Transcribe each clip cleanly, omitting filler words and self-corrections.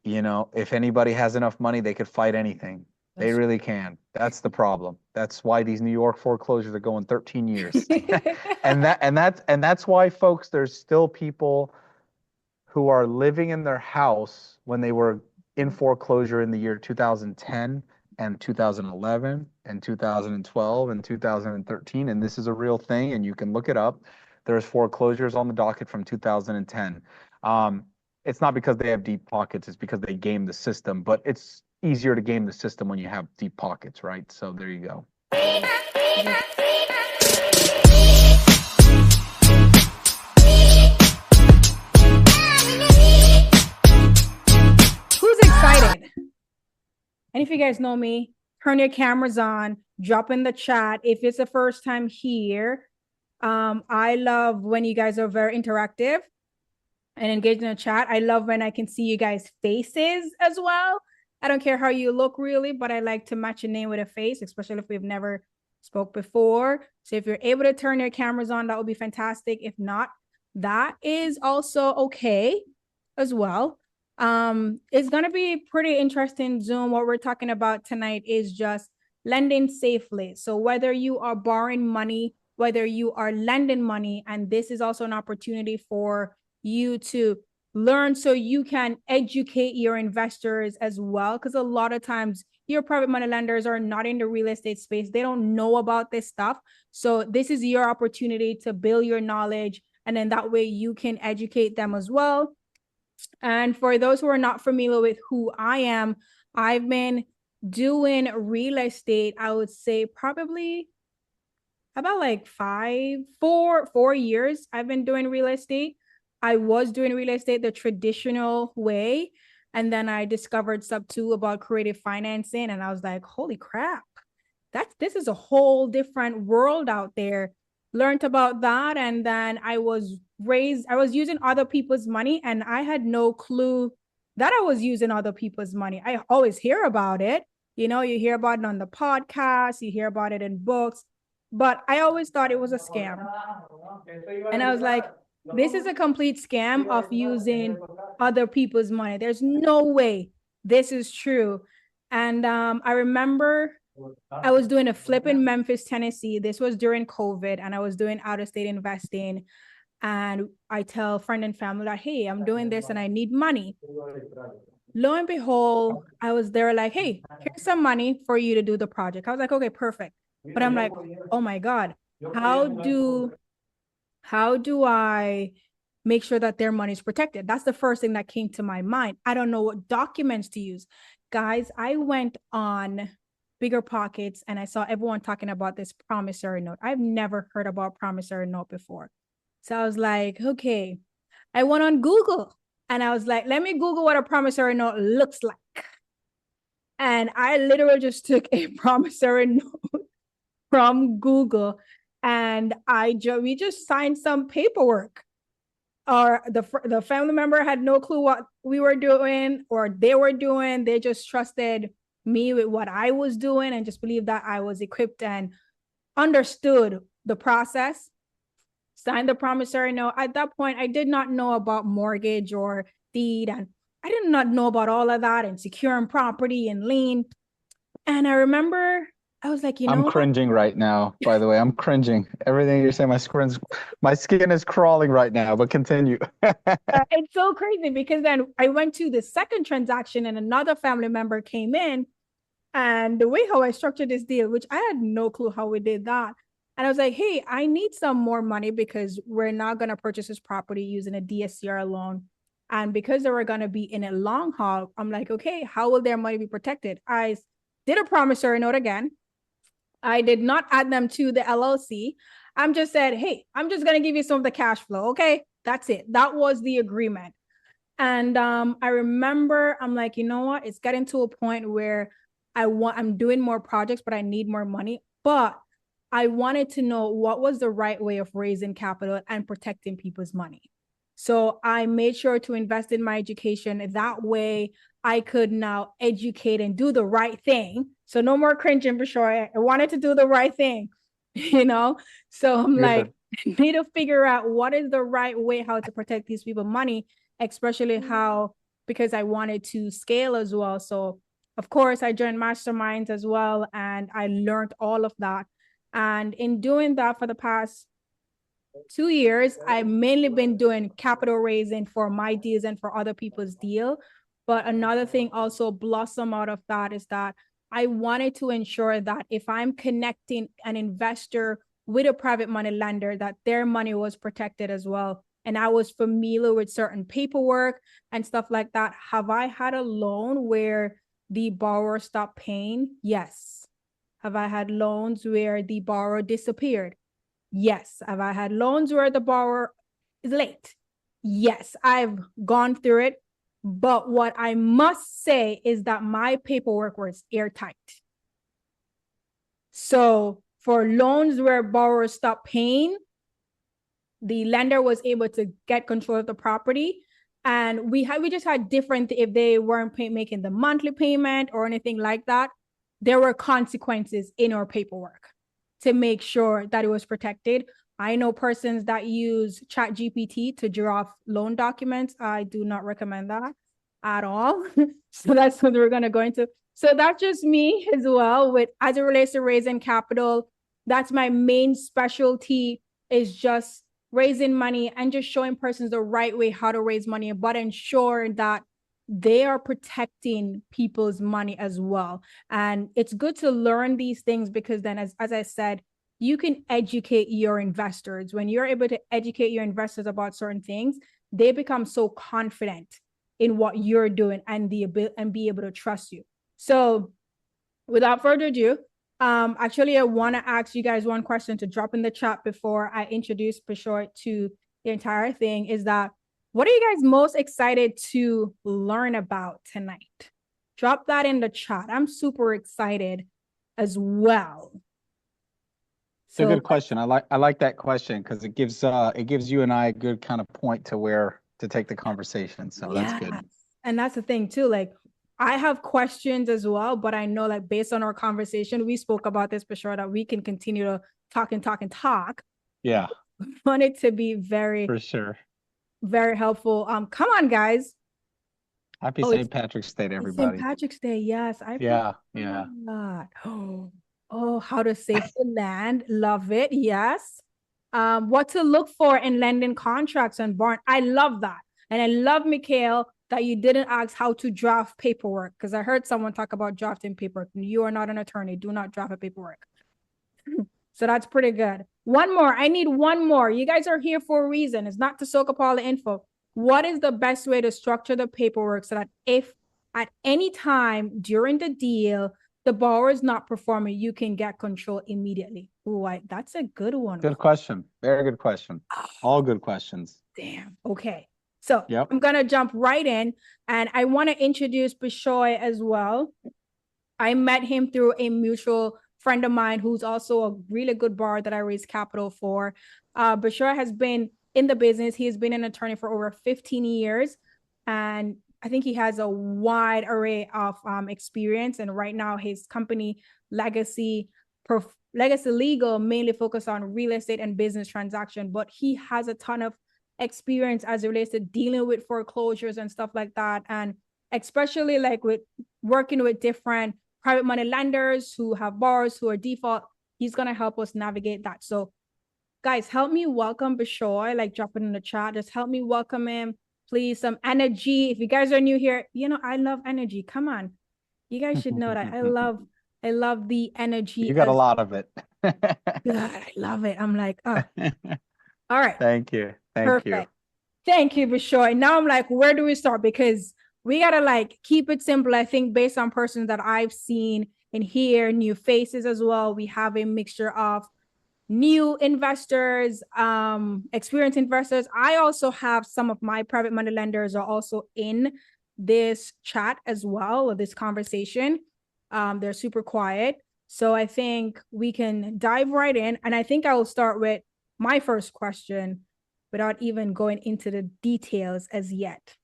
If anybody has enough money, they could fight anything. They That's really can. That's the problem. That's why these New York foreclosures are going 13 years. And that's why, folks, there's still people who are living in their house when they were in foreclosure in the year 2010 and 2011 and 2012 and 2013. And this is a real thing, and you can look it up. There's foreclosures on the docket from 2010. Um, it's not because they have deep pockets, it's because they game the system, but it's easier to game the system when you have deep pockets, right? So there you go. just who's excited? And if you guys know me, turn your cameras on, drop in the chat. If it's the first time here, I love when you guys are very interactive and engaged in the chat. I love when I can see you guys' faces as well. I don't care how you look really, but I like to match a name with a face, especially if we've never spoke before. So if you're able to turn your cameras on, that would be fantastic. If not, that is also okay as well. It's gonna be pretty interesting Zoom. What we're talking about tonight is just lending safely. So whether you are borrowing money, whether you are lending money, and this is also an opportunity for you to learn so you can educate your investors as well. Because a lot of times your private money lenders are not in the real estate space. They don't know about this stuff. So this is your opportunity to build your knowledge. And then that way you can educate them as well. And for those who are not familiar with who I am, I've been doing real estate, I would say probably about like 4 years I've been doing real estate. I was doing real estate the traditional way. And then I discovered sub two about creative financing. And I was like, holy crap, this is a whole different world out there. Learned about that. And then I was using other people's money, and I had no clue that I was using other people's money. I always hear about it. You hear about it on the podcast, you hear about it in books, but I always thought it was a scam. And I was like, this is a complete scam of using other people's money. There's no way this is true. And I remember I was doing a flip in Memphis, Tennessee. This was during COVID, and I was doing out of state investing. And I tell friend and family that, hey, I'm doing this and I need money. Lo and behold, I was there like, hey, here's some money for you to do the project. I was like, okay, perfect. But I'm like, oh my God, how do how do I make sure that their money is protected? That's the first thing that came to my mind. I don't know what documents to use. Guys, I went on Bigger Pockets and I saw everyone talking about this promissory note. I've never heard about promissory note before. So I was like, okay. I went on Google and I was like, let me Google what a promissory note looks like. And I literally just took a promissory note from Google, and we just signed some paperwork. Or the family member had no clue what we were doing or they were doing. They just trusted me with what I was doing and just believed that I was equipped and understood the process. Signed the promissory note. At that point, I did not know about mortgage or deed, and I did not know about all of that and securing property and lien. And I remember I was like, you I'm know what? cringing right now, by the way. I'm cringing. Everything you're saying, my skin is crawling right now, but continue. It's so crazy because then I went to the second transaction and another family member came in. And the way how I structured this deal, which I had no clue how we did that. And I was like, hey, I need some more money because we're not going to purchase this property using a DSCR loan. And because they were going to be in a long haul, I'm like, okay, how will their money be protected? I did a promissory note again. I did not add them to the LLC. I'm just said, hey, I'm just going to give you some of the cash flow. Okay. That's it. That was the agreement. And I remember I'm like, you know what? It's getting to a point where I'm doing more projects, but I need more money. But I wanted to know what was the right way of raising capital and protecting people's money. So I made sure to invest in my education. That way I could now educate and do the right thing. So no more cringing for sure. I wanted to do the right thing, you know? So I'm like, Good. I need to figure out what is the right way how to protect these people money, especially how because I wanted to scale as well. So of course I joined masterminds as well, and I learned all of that. And in doing that for the past 2 years, I've mainly been doing capital raising for my deals and for other people's deal. But another thing also blossom out of that is that I wanted to ensure that if I'm connecting an investor with a private money lender, that their money was protected as well. And I was familiar with certain paperwork and stuff like that. Have I had a loan where the borrower stopped paying? Yes. Have I had loans where the borrower disappeared? Yes. Have I had loans where the borrower is late? Yes, I've gone through it. But what I must say is that my paperwork was airtight. So for loans where borrowers stopped paying, the lender was able to get control of the property. And we just had different, if they weren't making the monthly payment or anything like that, there were consequences in our paperwork to make sure that it was protected. I know persons that use ChatGPT to draft loan documents. I do not recommend that at all. So that's what we're going to go into. So that's just me as well, with as it relates to raising capital. That's my main specialty, is just raising money and just showing persons the right way how to raise money, but ensure that they are protecting people's money as well. And it's good to learn these things, because then, as I said, you can educate your investors. When you're able to educate your investors about certain things, they become so confident in what you're doing and be able to trust you. So without further ado, actually, I want to ask you guys one question to drop in the chat before I introduce Bishoy to the entire thing, is that what are you guys most excited to learn about tonight? Drop that in the chat. I'm super excited as well. It's a good question. I like that question, because it gives you and I a good kind of point to where to take the conversation. So that's good. And that's the thing too. Like, I have questions as well, but I know, like, based on our conversation, we spoke about this for sure, that we can continue to talk and talk and talk. Yeah. I want it to be for sure, very helpful. Come on, guys. Happy St. Patrick's Day to everybody. St. Patrick's Day, yes. Yeah. Oh, how to save the land. Love it. Yes. What to look for in lending contracts and bond. I love that. And I love, Mikhail, that you didn't ask how to draft paperwork, because I heard someone talk about drafting paperwork. You are not an attorney. Do not draft a paperwork. So that's pretty good. One more. I need one more. You guys are here for a reason. It's not to soak up all the info. What is the best way to structure the paperwork so that if at any time during the deal the borrower is not performing, you can get control immediately? Ooh, that's a good one. Good question. Very good question. All good questions. Damn. Okay. So I'm going to jump right in, and I want to introduce Bishoy as well. I met him through a mutual friend of mine who's also a really good borrower that I raised capital for. Bishoy has been in the business. He has been an attorney for over 15 years, and I think he has a wide array of experience. And right now his company, Legacy Legal, mainly focused on real estate and business transaction, but he has a ton of experience as it relates to dealing with foreclosures and stuff like that. And especially like with working with different private money lenders who have borrowers who are default, he's going to help us navigate that. So guys, help me welcome Bishoy, like drop it in the chat. Just help me welcome him. Please, some energy. If you guys are new here, you know, I love energy. Come on. You guys should know that. I love the energy. You got a lot of it. God, I love it. I'm like, oh. All right. Thank you. Perfect. Thank you, Bishoy. Now I'm like, where do we start? Because we got to like keep it simple. I think based on persons that I've seen and hear, new faces as well. We have a mixture of new investors, experienced investors. I also have some of my private money lenders are also in this chat as well, or this conversation. They're super quiet. So I think we can dive right in. And I think I will start with my first question without even going into the details as yet.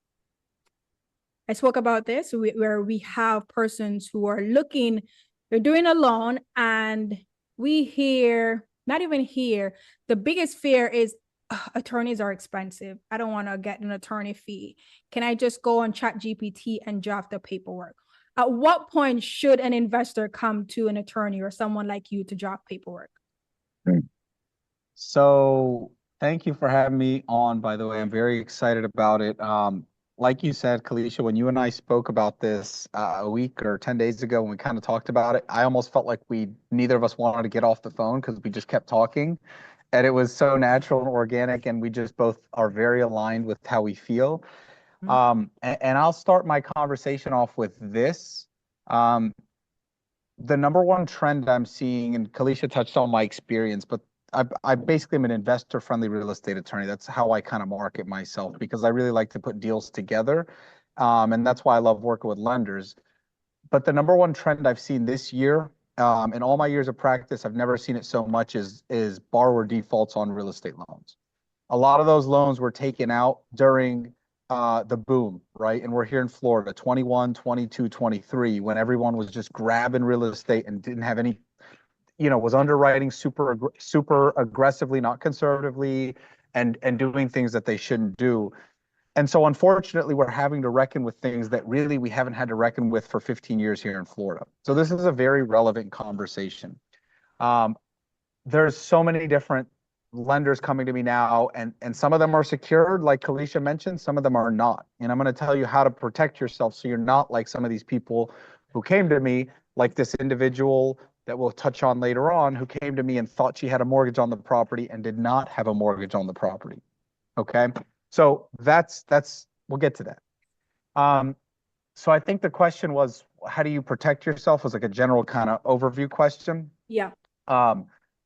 I spoke about this where we have persons who are looking, they're doing a loan, and we hear, not even here, the biggest fear is attorneys are expensive. I don't want to get an attorney fee. Can I just go on Chat GPT and draft the paperwork? At what point should an investor come to an attorney or someone like you to draft paperwork? So thank you for having me on, by the way. I'm very excited about it. Like you said, Kalisha, when you and I spoke about this a week or 10 days ago, when we kind of talked about it, I almost felt like neither of us wanted to get off the phone because we just kept talking. And it was so natural and organic, and we just both are very aligned with how we feel. And I'll start my conversation off with this. Um, the number one trend I'm seeing, and Kalisha touched on my experience, but I basically am an investor-friendly real estate attorney. That's how I kind of market myself because I really like to put deals together. And that's why I love working with lenders. But the number one trend I've seen this year, in all my years of practice, I've never seen it so much, is borrower defaults on real estate loans. A lot of those loans were taken out during the boom, right? And we're here in Florida, 21, 22, 23, when everyone was just grabbing real estate and didn't have any, was underwriting super aggressively, not conservatively, and doing things that they shouldn't do. And so unfortunately, we're having to reckon with things that really we haven't had to reckon with for 15 years here in Florida. So this is a very relevant conversation. Um, there's so many different lenders coming to me now, and some of them are secured, like Kalisha mentioned, some of them are not. And I'm going to tell you how to protect yourself so you're not like some of these people who came to me, like this individual that we'll touch on later on, who came to me and thought she had a mortgage on the property and did not have a mortgage on the property. Okay. So that's we'll get to that. So I think the question was, how do you protect yourself? Was like a general kind of overview question. Yeah.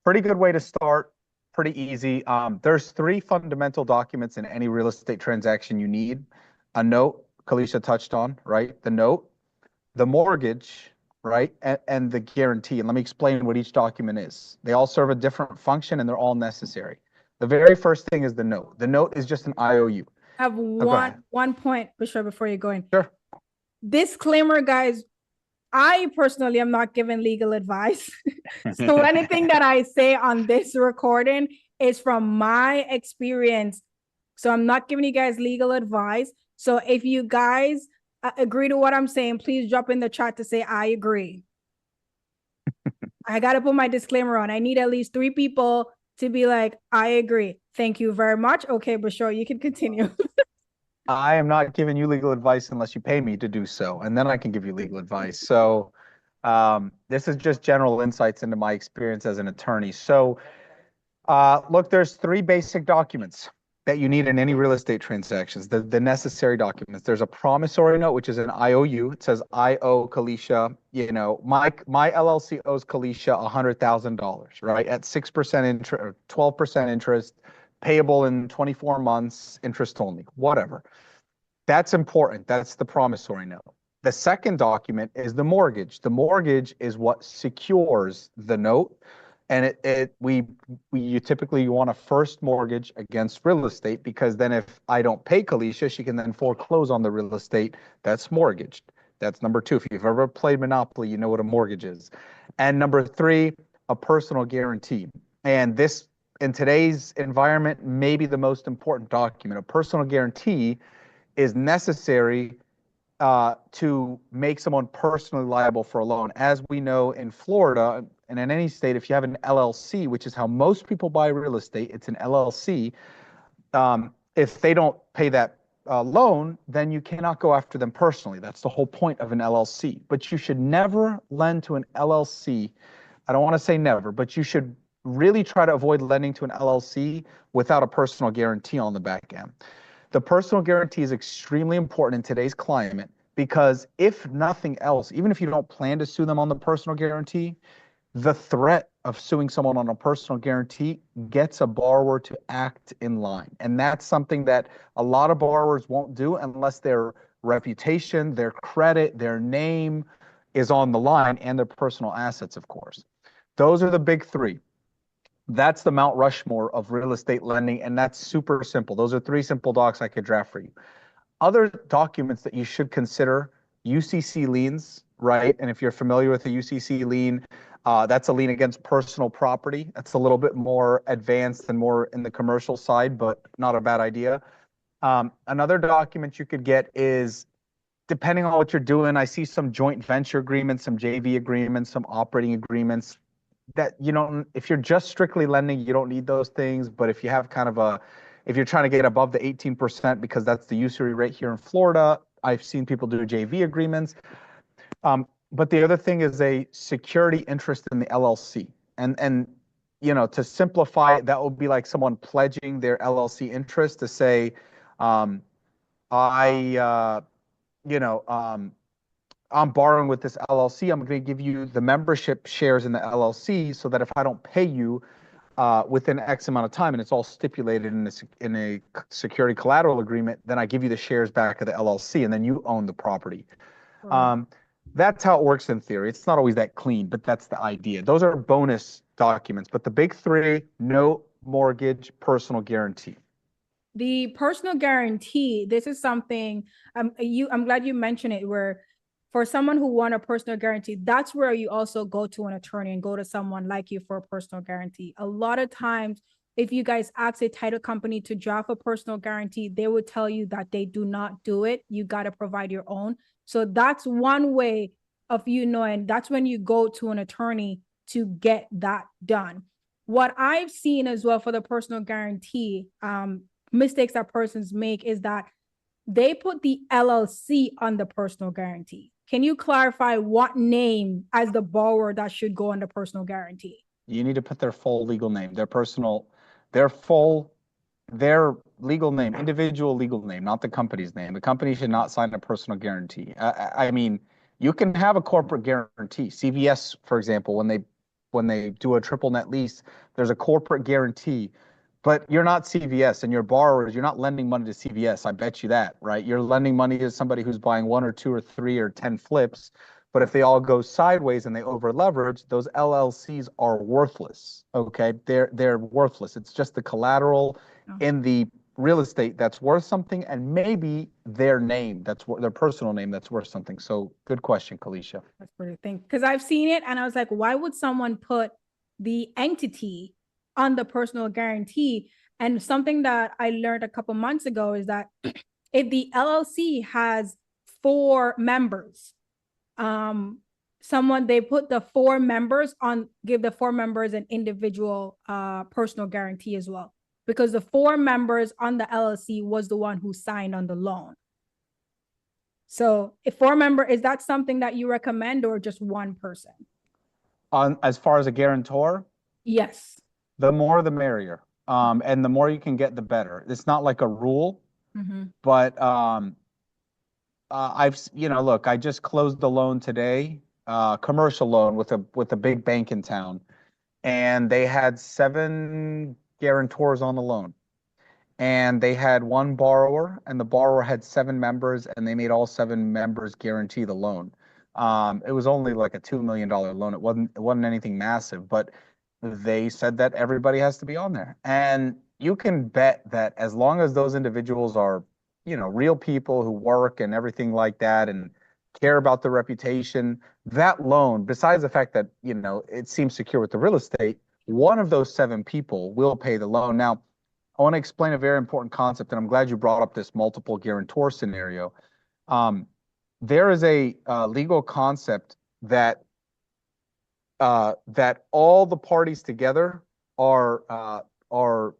Pretty good way to start. Pretty easy. There's three fundamental documents in any real estate transaction you need. A note, Kalisha touched on, right? The note, the mortgage, right? And the guarantee. And let me explain what each document is. They all serve a different function and they're all necessary. The very first thing is the note. The note is just an IOU. I have one point, Bishoy, before you go in. Sure. Disclaimer, guys. I personally am not giving legal advice. So anything that I say on this recording is from my experience. So I'm not giving you guys legal advice. So if you guys agree to what I'm saying, please drop in the chat to say I agree. I got to put my disclaimer on. I need at least 3 people to be like, I agree. Thank you very much. Okay, Bishoy, you can continue. I am not giving you legal advice unless you pay me to do so, and then I can give you legal advice. So this is just general insights into my experience as an attorney. So look, there's 3 basic documents that you need in any real estate transactions, the necessary documents. There's a promissory note, which is an IOU. It says, I owe Kalisha, my LLC owes Kalisha $100,000, right? At 6% interest or 12% interest, payable in 24 months, interest only, whatever. That's important. That's the promissory note. The second document is the mortgage. The mortgage is what secures the note. And you typically want a first mortgage against real estate, because then if I don't pay Kalisha, she can then foreclose on the real estate that's mortgaged. That's number 2. If you've ever played Monopoly, you know what a mortgage is. And number 3, a personal guarantee. And this, in today's environment, may be the most important document. A personal guarantee is necessary to make someone personally liable for a loan. As we know in Florida and in any state, if you have an LLC, which is how most people buy real estate, it's an LLC. If they don't pay that loan, then you cannot go after them personally. That's the whole point of an LLC. But you should never lend to an LLC. I don't want to say never, but you should really try to avoid lending to an LLC without a personal guarantee on the back end. The personal guarantee is extremely important in today's climate, because if nothing else, even if you don't plan to sue them on the personal guarantee, the threat of suing someone on a personal guarantee gets a borrower to act in line. And that's something that a lot of borrowers won't do unless their reputation, their credit, their name is on the line, and their personal assets, of course. Those are the big 3. That's the Mount Rushmore of real estate lending, and that's super simple. Those are 3 simple docs I could draft for you. Other documents that you should consider, UCC liens, right? And if you're familiar with a UCC lien, That's a lien against personal property. That's a little bit more advanced and more in the commercial side, but not a bad idea. Another document you could get is, depending on what you're doing, I see some joint venture agreements, some JV agreements, some operating agreements that you don't, if you're just strictly lending, you don't need those things. But if you have kind of if you're trying to get above the 18%, because that's the usury rate here in Florida, I've seen people do JV agreements. But the other thing is a security interest in the LLC. And to simplify it, that would be like someone pledging their LLC interest to say, um, I, I'm borrowing with this LLC. I'm going to give you the membership shares in the LLC so that if I don't pay you within X amount of time, and it's all stipulated in a security collateral agreement, then I give you the shares back of the LLC, and then you own the property. Right. That's how it works in theory. It's not always that clean, but that's the idea. Those are bonus documents. But the big three: note, mortgage, personal guarantee. The personal guarantee, this is something I'm glad you mentioned it, where for someone who want a personal guarantee, that's where you also go to an attorney and go to someone like you for a personal guarantee. A lot of times, if you guys ask a title company to draft a personal guarantee, they would tell you that they do not do it. You got to provide your own. So that's one way of knowing. That's when you go to an attorney to get that done. What I've seen as well for the personal guarantee, mistakes that persons make is that they put the LLC on the personal guarantee. Can you clarify what name as the borrower that should go on the personal guarantee? You need to put their full legal name, their legal name, individual legal name, not the company's name. The company should not sign a personal guarantee. I mean, you can have a corporate guarantee. CVS, for example, when they do a triple net lease, there's a corporate guarantee. But you're not CVS, and your borrowers, you're not lending money to CVS. I bet you that, right? You're lending money to somebody who's buying 1 or 2 or 3 or 10 flips. But if they all go sideways and they over leverage, those LLCs are worthless. Okay, they're worthless. It's just the collateral in the real estate that's worth something, and maybe their name, their personal name, that's worth something. So good question, Kalisha. That's pretty thing, because I've seen it and I was like, why would someone put the entity on the personal guarantee? And something that I learned a couple months ago is that if the LLC has 4 members, they put the 4 members on, give the 4 members an individual personal guarantee as well, because the 4 members on the LLC was the one who signed on the loan. So if 4 member, is that something that you recommend, or just one person? As far as a guarantor? Yes. The more the merrier. And the more you can get, the better. It's not like a rule, but look, I just closed a loan today, commercial loan with a big bank in town, and they had 7 guarantors on the loan. And they had 1 borrower, and the borrower had 7 members, and they made all 7 members guarantee the loan. It was only like a $2 million loan. It wasn't anything massive, but they said that everybody has to be on there. And you can bet that as long as those individuals are, real people who work and everything like that and care about their reputation, that loan, besides the fact that, it seems secure with the real estate, one of those 7 people will pay the loan. Now, I want to explain a very important concept, and I'm glad you brought up this multiple guarantor scenario. There is a legal concept that all the parties together are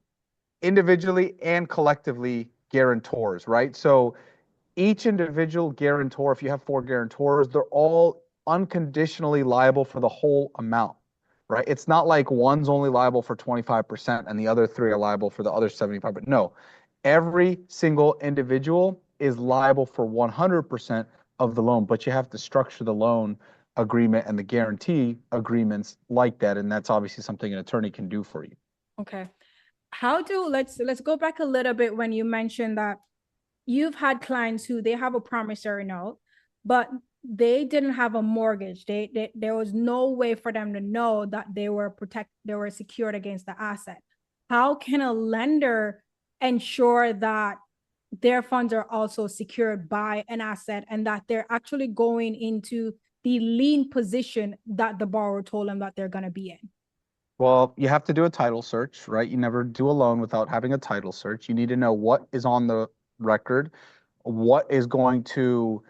individually and collectively guarantors, right? So each individual guarantor, if you have 4 guarantors, they're all unconditionally liable for the whole amount, right? It's not like one's only liable for 25% and the other 3 are liable for the other 75%. But no, every single individual is liable for 100% of the loan, but you have to structure the loan agreement and the guarantee agreements like that. And that's obviously something an attorney can do for you. Okay. Let's go back a little bit when you mentioned that you've had clients who they have a promissory note, but they didn't have a mortgage. There was no way for them to know that they were secured against the asset. How can a lender ensure that their funds are also secured by an asset and that they're actually going into the lien position that the borrower told them that they're going to be in? Well, you have to do a title search, right? You never do a loan without having a title search. You need to know what is on the record, what is going to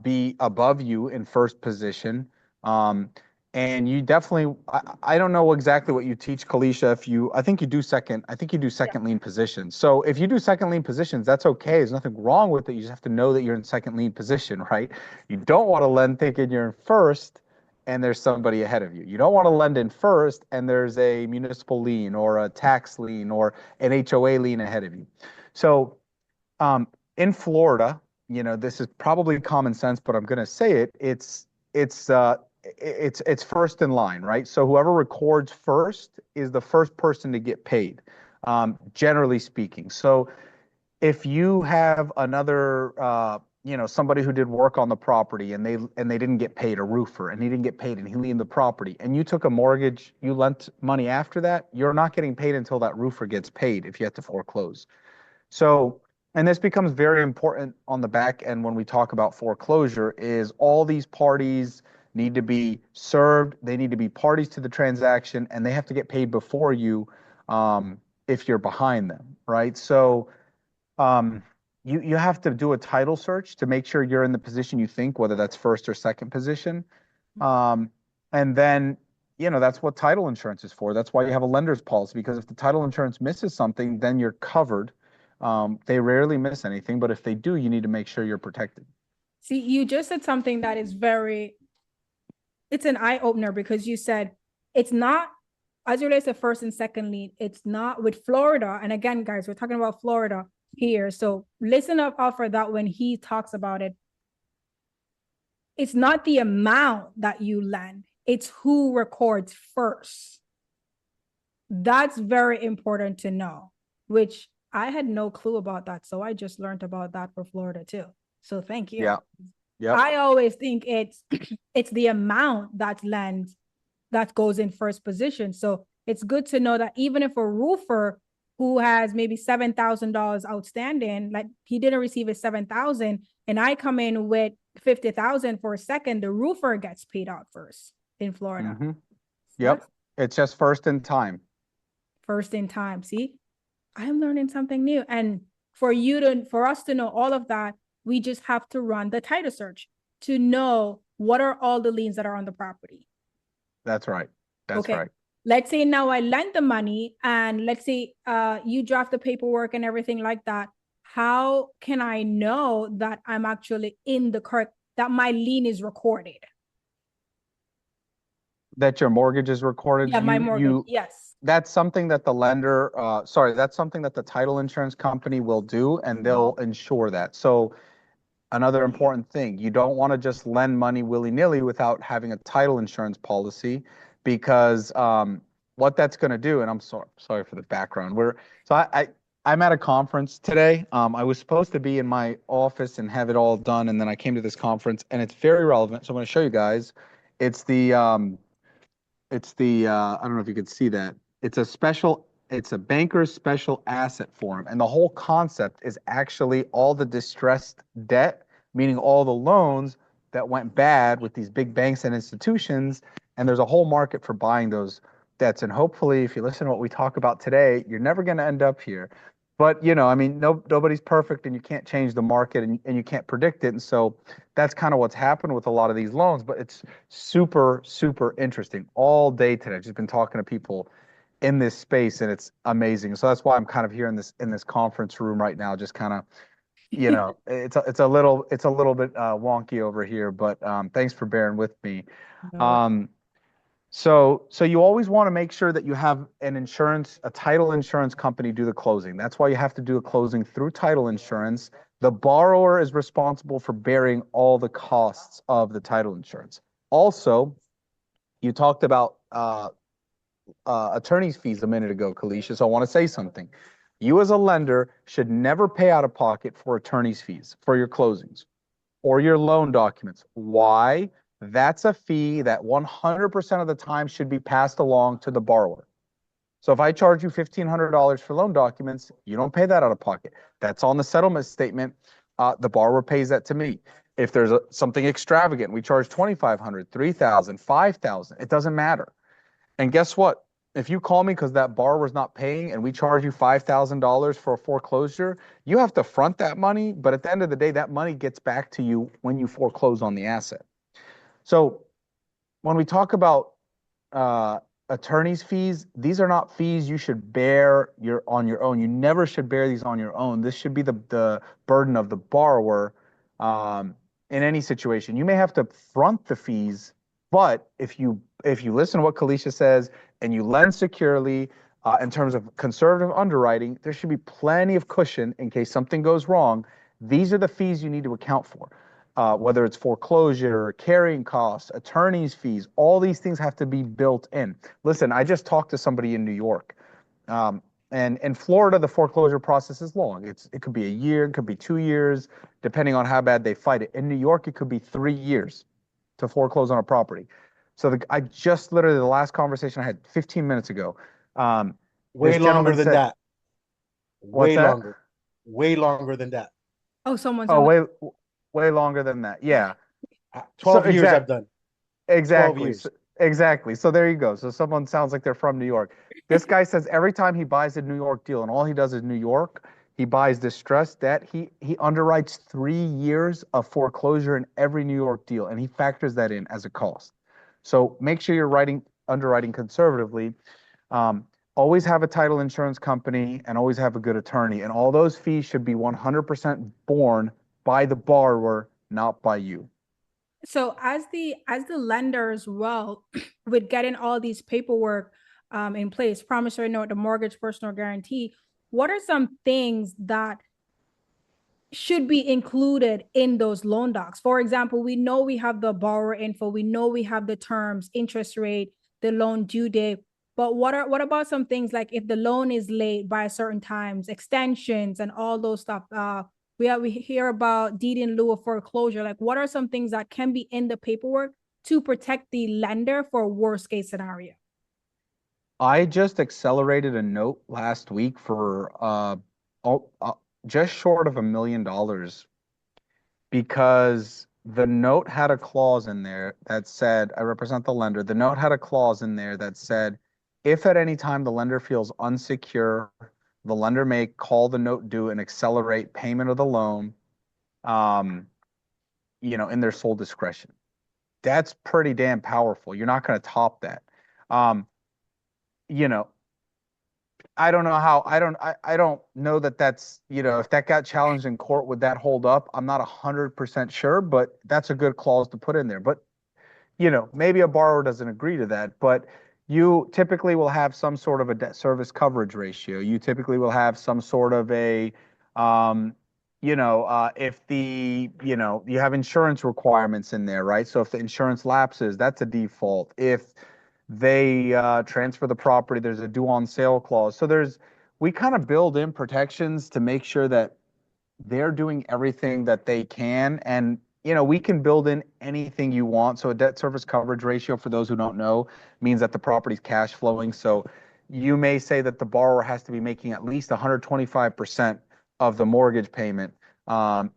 be above you in first position. Um, and you definitely, I don't know exactly what you teach, Kalisha. I think you do Yeah. second lien positions. So if you do second lien positions, that's okay. There's nothing wrong with it. You just have to know that you're in second lien position, right? You don't want to lend thinking you're in first and there's somebody ahead of you. You don't want to lend in first and there's a municipal lien or a tax lien or an HOA lien ahead of you. So um, in Florida, this is probably common sense, but I'm going to say it. It's first in line, right? So whoever records first is the first person to get paid, generally speaking. So if you have another somebody who did work on the property and they didn't get paid, a roofer, and he didn't get paid and he liened the property, and you took a mortgage, you lent money after that, you're not getting paid until that roofer gets paid if you have to foreclose. So, and this becomes very important on the back end when we talk about foreclosure, is all these parties need to be served, they need to be parties to the transaction, and they have to get paid before you, if you're behind them, right? So um, you have to do a title search to make sure you're in the position you think, whether that's first or second position. Um, and then, that's what title insurance is for. That's why you have a lender's policy, because if the title insurance misses something, then you're covered. They rarely miss anything, but if they do, you need to make sure you're protected. See, you just said something that is it's an eye opener, because you said it's not, as it relates to first and second lien, it's not with Florida. And again, guys, we're talking about Florida here. So listen up out for that when he talks about it. It's not the amount that you lend, it's who records first. That's very important to know, which I had no clue about that. So I just learned about that for Florida too. So thank you. Yeah. Yep. I always think it's it's the amount that's lent that goes in first position. So it's good to know that even if a roofer who has maybe $7,000 outstanding, like he didn't receive his 7,000, and I come in with 50,000 for a second, the roofer gets paid out first in Florida. Mm-hmm. Yep. It's just first in time. First in time. See, I'm learning something new. And for us to know all of that, we just have to run the title search to know what are all the liens that are on the property. That's right. That's right. Let's say now I lend the money, and let's say you draft the paperwork and everything like that. How can I know that I'm actually in the correct, that my lien is recorded? That your mortgage is recorded? Yeah, my mortgage, yes. That's something that that's something that the title insurance company will do, and they'll ensure that. So another important thing, you don't want to just lend money willy-nilly without having a title insurance policy, because what that's going to do, and I'm sorry for the background. I'm at a conference today. I was supposed to be in my office and have it all done, and then I came to this conference, and it's very relevant. So I'm going to show you guys. It's the I don't know if you could see that. It's a banker's special asset form. And the whole concept is actually all the distressed debt, meaning all the loans that went bad with these big banks and institutions. And there's a whole market for buying those debts. And hopefully, if you listen to what we talk about today, you're never going to end up here. But, I mean, nobody's perfect, and you can't change the market, and you can't predict it. And so that's kind of what's happened with a lot of these loans. But it's super, super interesting all day today. I've just been talking to people in this space, and it's amazing. So that's why I'm kind of here in this conference room right now, just kind of, it's a little bit wonky over here, but thanks for bearing with me. So you always want to make sure that you have a title insurance company do the closing. That's why you have to do a closing through title insurance. The borrower is responsible for bearing all the costs of the title insurance. Also, you talked about attorney's fees a minute ago, Kalisha. So I want to say something. You as a lender should never pay out of pocket for attorney's fees for your closings or your loan documents. Why? That's a fee that 100% of the time should be passed along to the borrower. So if I charge you $1,500 for loan documents, you don't pay that out of pocket. That's on the settlement statement. The borrower pays that to me. If there's something extravagant, we charge 2,500, 3,000, 5,000. It doesn't matter. And guess what? If you call me because that borrower's not paying and we charge you $5,000 for a foreclosure, you have to front that money. But at the end of the day, that money gets back to you when you foreclose on the asset. So when we talk about uh, attorney's fees, these are not fees you should bear on your own. You never should bear these on your own. This should be the burden of the borrower in any situation. You may have to front the fees, but if you listen to what Kalisha says and you lend securely in terms of conservative underwriting, there should be plenty of cushion in case something goes wrong. These are the fees you need to account for. Whether it's foreclosure, carrying costs, attorney's fees, all these things have to be built in. Listen, I just talked to somebody in New York, and in Florida, the foreclosure process is long. It could be a year, it could be 2 years, depending on how bad they fight it. In New York, it could be 3 years to foreclose on a property. So I just literally the last conversation I had 15 minutes ago. Way This longer gentleman than said, that. "What's Way that?" longer. Way longer than that. Oh, someone Oh, told me. way longer than that. Yeah. So 12 years I've done. 12 exactly. years. So, exactly. So there you go. So someone sounds like they're from New York. This guy says every time he buys a New York deal, and all he does is New York, he buys distressed debt. He underwrites 3 years of foreclosure in every New York deal, and he factors that in as a cost. So make sure you're underwriting conservatively. Um, Always have a title insurance company and always have a good attorney. And all those fees should be 100% borne by the borrower, not by you. So as the lender as well, with getting all these paperwork in place, promissory note, the mortgage, personal guarantee, what are some things that should be included in those loan docs? For example, we know we have the borrower info, we know we have the terms, interest rate, the loan due date, but what about some things like if the loan is late by certain times, extensions and all those stuff? We hear about deed in lieu of foreclosure. Like, what are some things that can be in the paperwork to protect the lender for a worst case scenario? I just accelerated a note last week for oh, just short of $1 million because the note had a clause in there that said, I represent the lender. The note had a clause in there that said, if at any time the lender feels unsecure, the lender may call the note due and accelerate payment of the loan, um, in their sole discretion. That's pretty damn powerful. You're not going to top that. Um, you know, I don't know how I don't know that that's if that got challenged in court, would that hold up? I'm not 100% sure, but that's a good clause to put in there. But maybe a borrower doesn't agree to that, but you typically will have some sort of a debt service coverage ratio. You typically will have some sort of a if you have insurance requirements in there, right? So if the insurance lapses, that's a default. If they transfer the property, there's a due on sale clause. So we kind of build in protections to make sure that they're doing everything that they can. And, we can build in anything you want. So a debt service coverage ratio, for those who don't know, means that the property's cash flowing. So you may say that the borrower has to be making at least 125% of the mortgage payment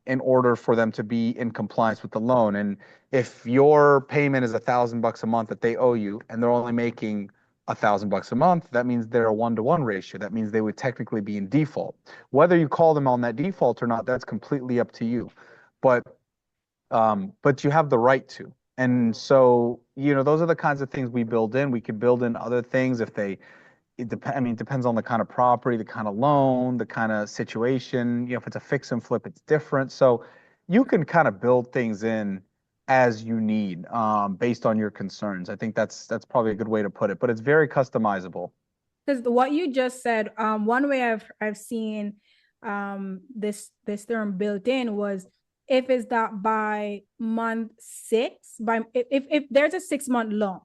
in order for them to be in compliance with the loan. And if your payment is $1,000 a month that they owe you and they're only making $1,000 a month, that means they're a 1-to-1 ratio. That means they would technically be in default. Whether you call them on that default or not, that's completely up to you. But you have the right to. And so, those are the kinds of things we build in. We could build in other things if it depends on the kind of property, the kind of loan, the kind of situation. If it's a fix and flip, it's different. So you can kind of build things in as you need, based on your concerns. I think that's probably a good way to put it, but it's very customizable. Because what you just said, one way I've seen this term built in was if it's that by month 6, by if there's a 6-month loan,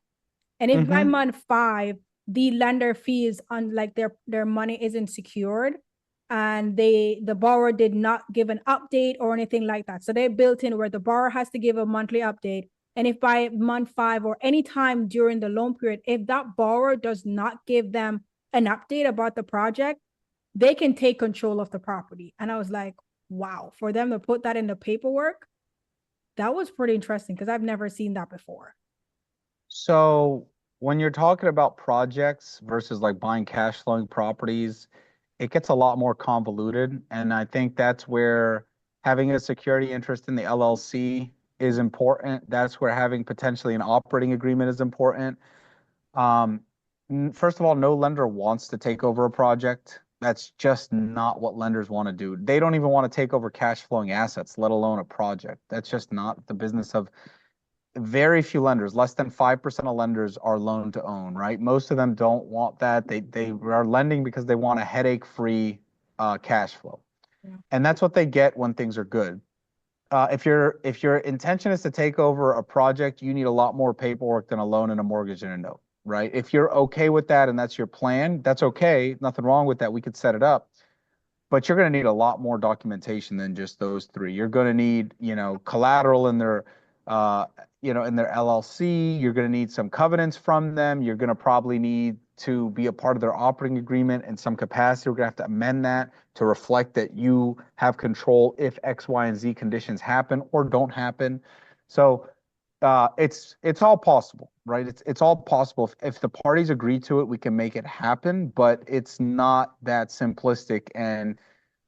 and if by month 5 the lender feels on like their money isn't secured, and the borrower did not give an update or anything like that, so they built in where the borrower has to give a monthly update. And if by month 5 or any time during the loan period, if that borrower does not give them an update about the project, they can take control of the property. And I was like, wow, for them to put that in the paperwork, That was pretty interesting because I've never seen that before. So when you're talking about projects versus like buying cash flowing properties, it gets a lot more convoluted. And I think that's where having a security interest in the LLC is important. That's where having potentially an operating agreement is important. Um, First of all, no lender wants to take over a project. That's just not what lenders want to do. They don't even want to take over cash flowing assets, let alone a project. That's just not the business of very few lenders. Less than 5% of lenders are loan to own, right? Most of them don't want that. They are lending because they want a headache-free cash flow. Yeah. And that's what they get when things are good. If your intention is to take over a project, you need a lot more paperwork than a loan and a mortgage and a note, right? If you're okay with that and that's your plan, that's okay. Nothing wrong with that. We could set it up. But you're going to need a lot more documentation than just those three. You're going to need, collateral in their, uh, in their LLC. You're going to need some covenants from them. You're going to probably need to be a part of their operating agreement in some capacity. We're going to have to amend that to reflect that you have control if X, Y, and Z conditions happen or don't happen. So it's all possible, right? It's all possible. If the parties agree to it, we can make it happen, but it's not that simplistic. And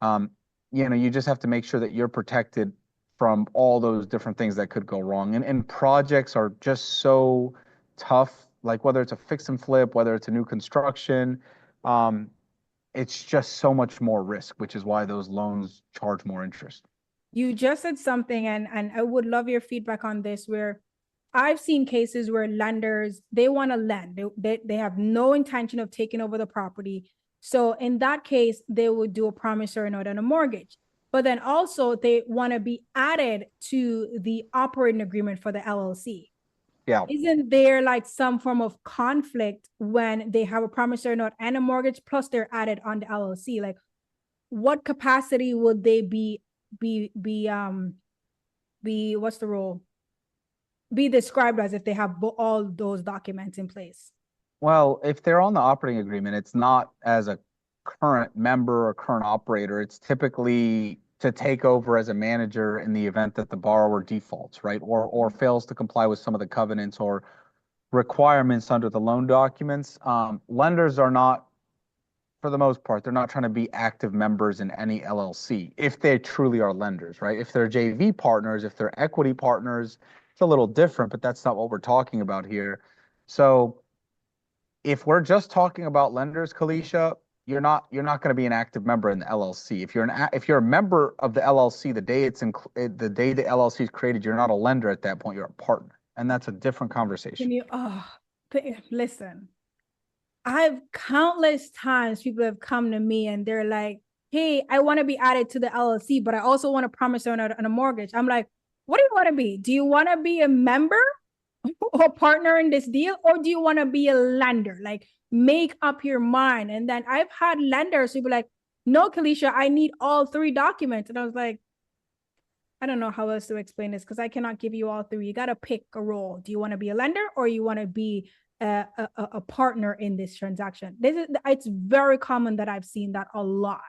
um, you just have to make sure that you're protected from all those different things that could go wrong. And projects are just so tough, like whether it's a fix and flip, whether it's a new construction, um, it's just so much more risk, which is why those loans charge more interest. You just said something, and I would love your feedback on this, where I've seen cases where lenders, they want to lend. They have no intention of taking over the property. So in that case, they would do a promissory note and a mortgage. But then also they want to be added to the operating agreement for the LLC. Yeah. Isn't there like some form of conflict when they have a promissory note and a mortgage plus they're added on the LLC? Like, what capacity would they be what's the role? Be described as if they have all those documents in place? Well, if they're on the operating agreement, it's not as a current member or current operator. It's typically to take over as a manager in the event that the borrower defaults, right? Or fails to comply with some of the covenants or requirements under the loan documents. Lenders are not, for the most part, they're not trying to be active members in any LLC if they truly are lenders, right? If they're JV partners, if they're equity partners, it's a little different, but that's not what we're talking about here. So if we're just talking about lenders, Kalisha, you're not going to be an active member in the LLC. If you're a member of the LLC, the day the LLC is created, you're not a lender at that point. You're a partner, and that's a different conversation. Can you? Listen. I've countless times people have come to me and they're like, "Hey, I want to be added to the LLC, but I also want to promise on a mortgage." I'm like, "What do you want to be? Do you want to be a member or partner in this deal, or do you want to be a lender? Like, make up your mind." And then I've had lenders who be like, "No, Kalisha, I need all three documents." And I was like, I don't know how else to explain this because I cannot give you all three. You got to pick a role. Do you want to be a lender or you want to be a partner in this transaction? It's very common that I've seen that a lot.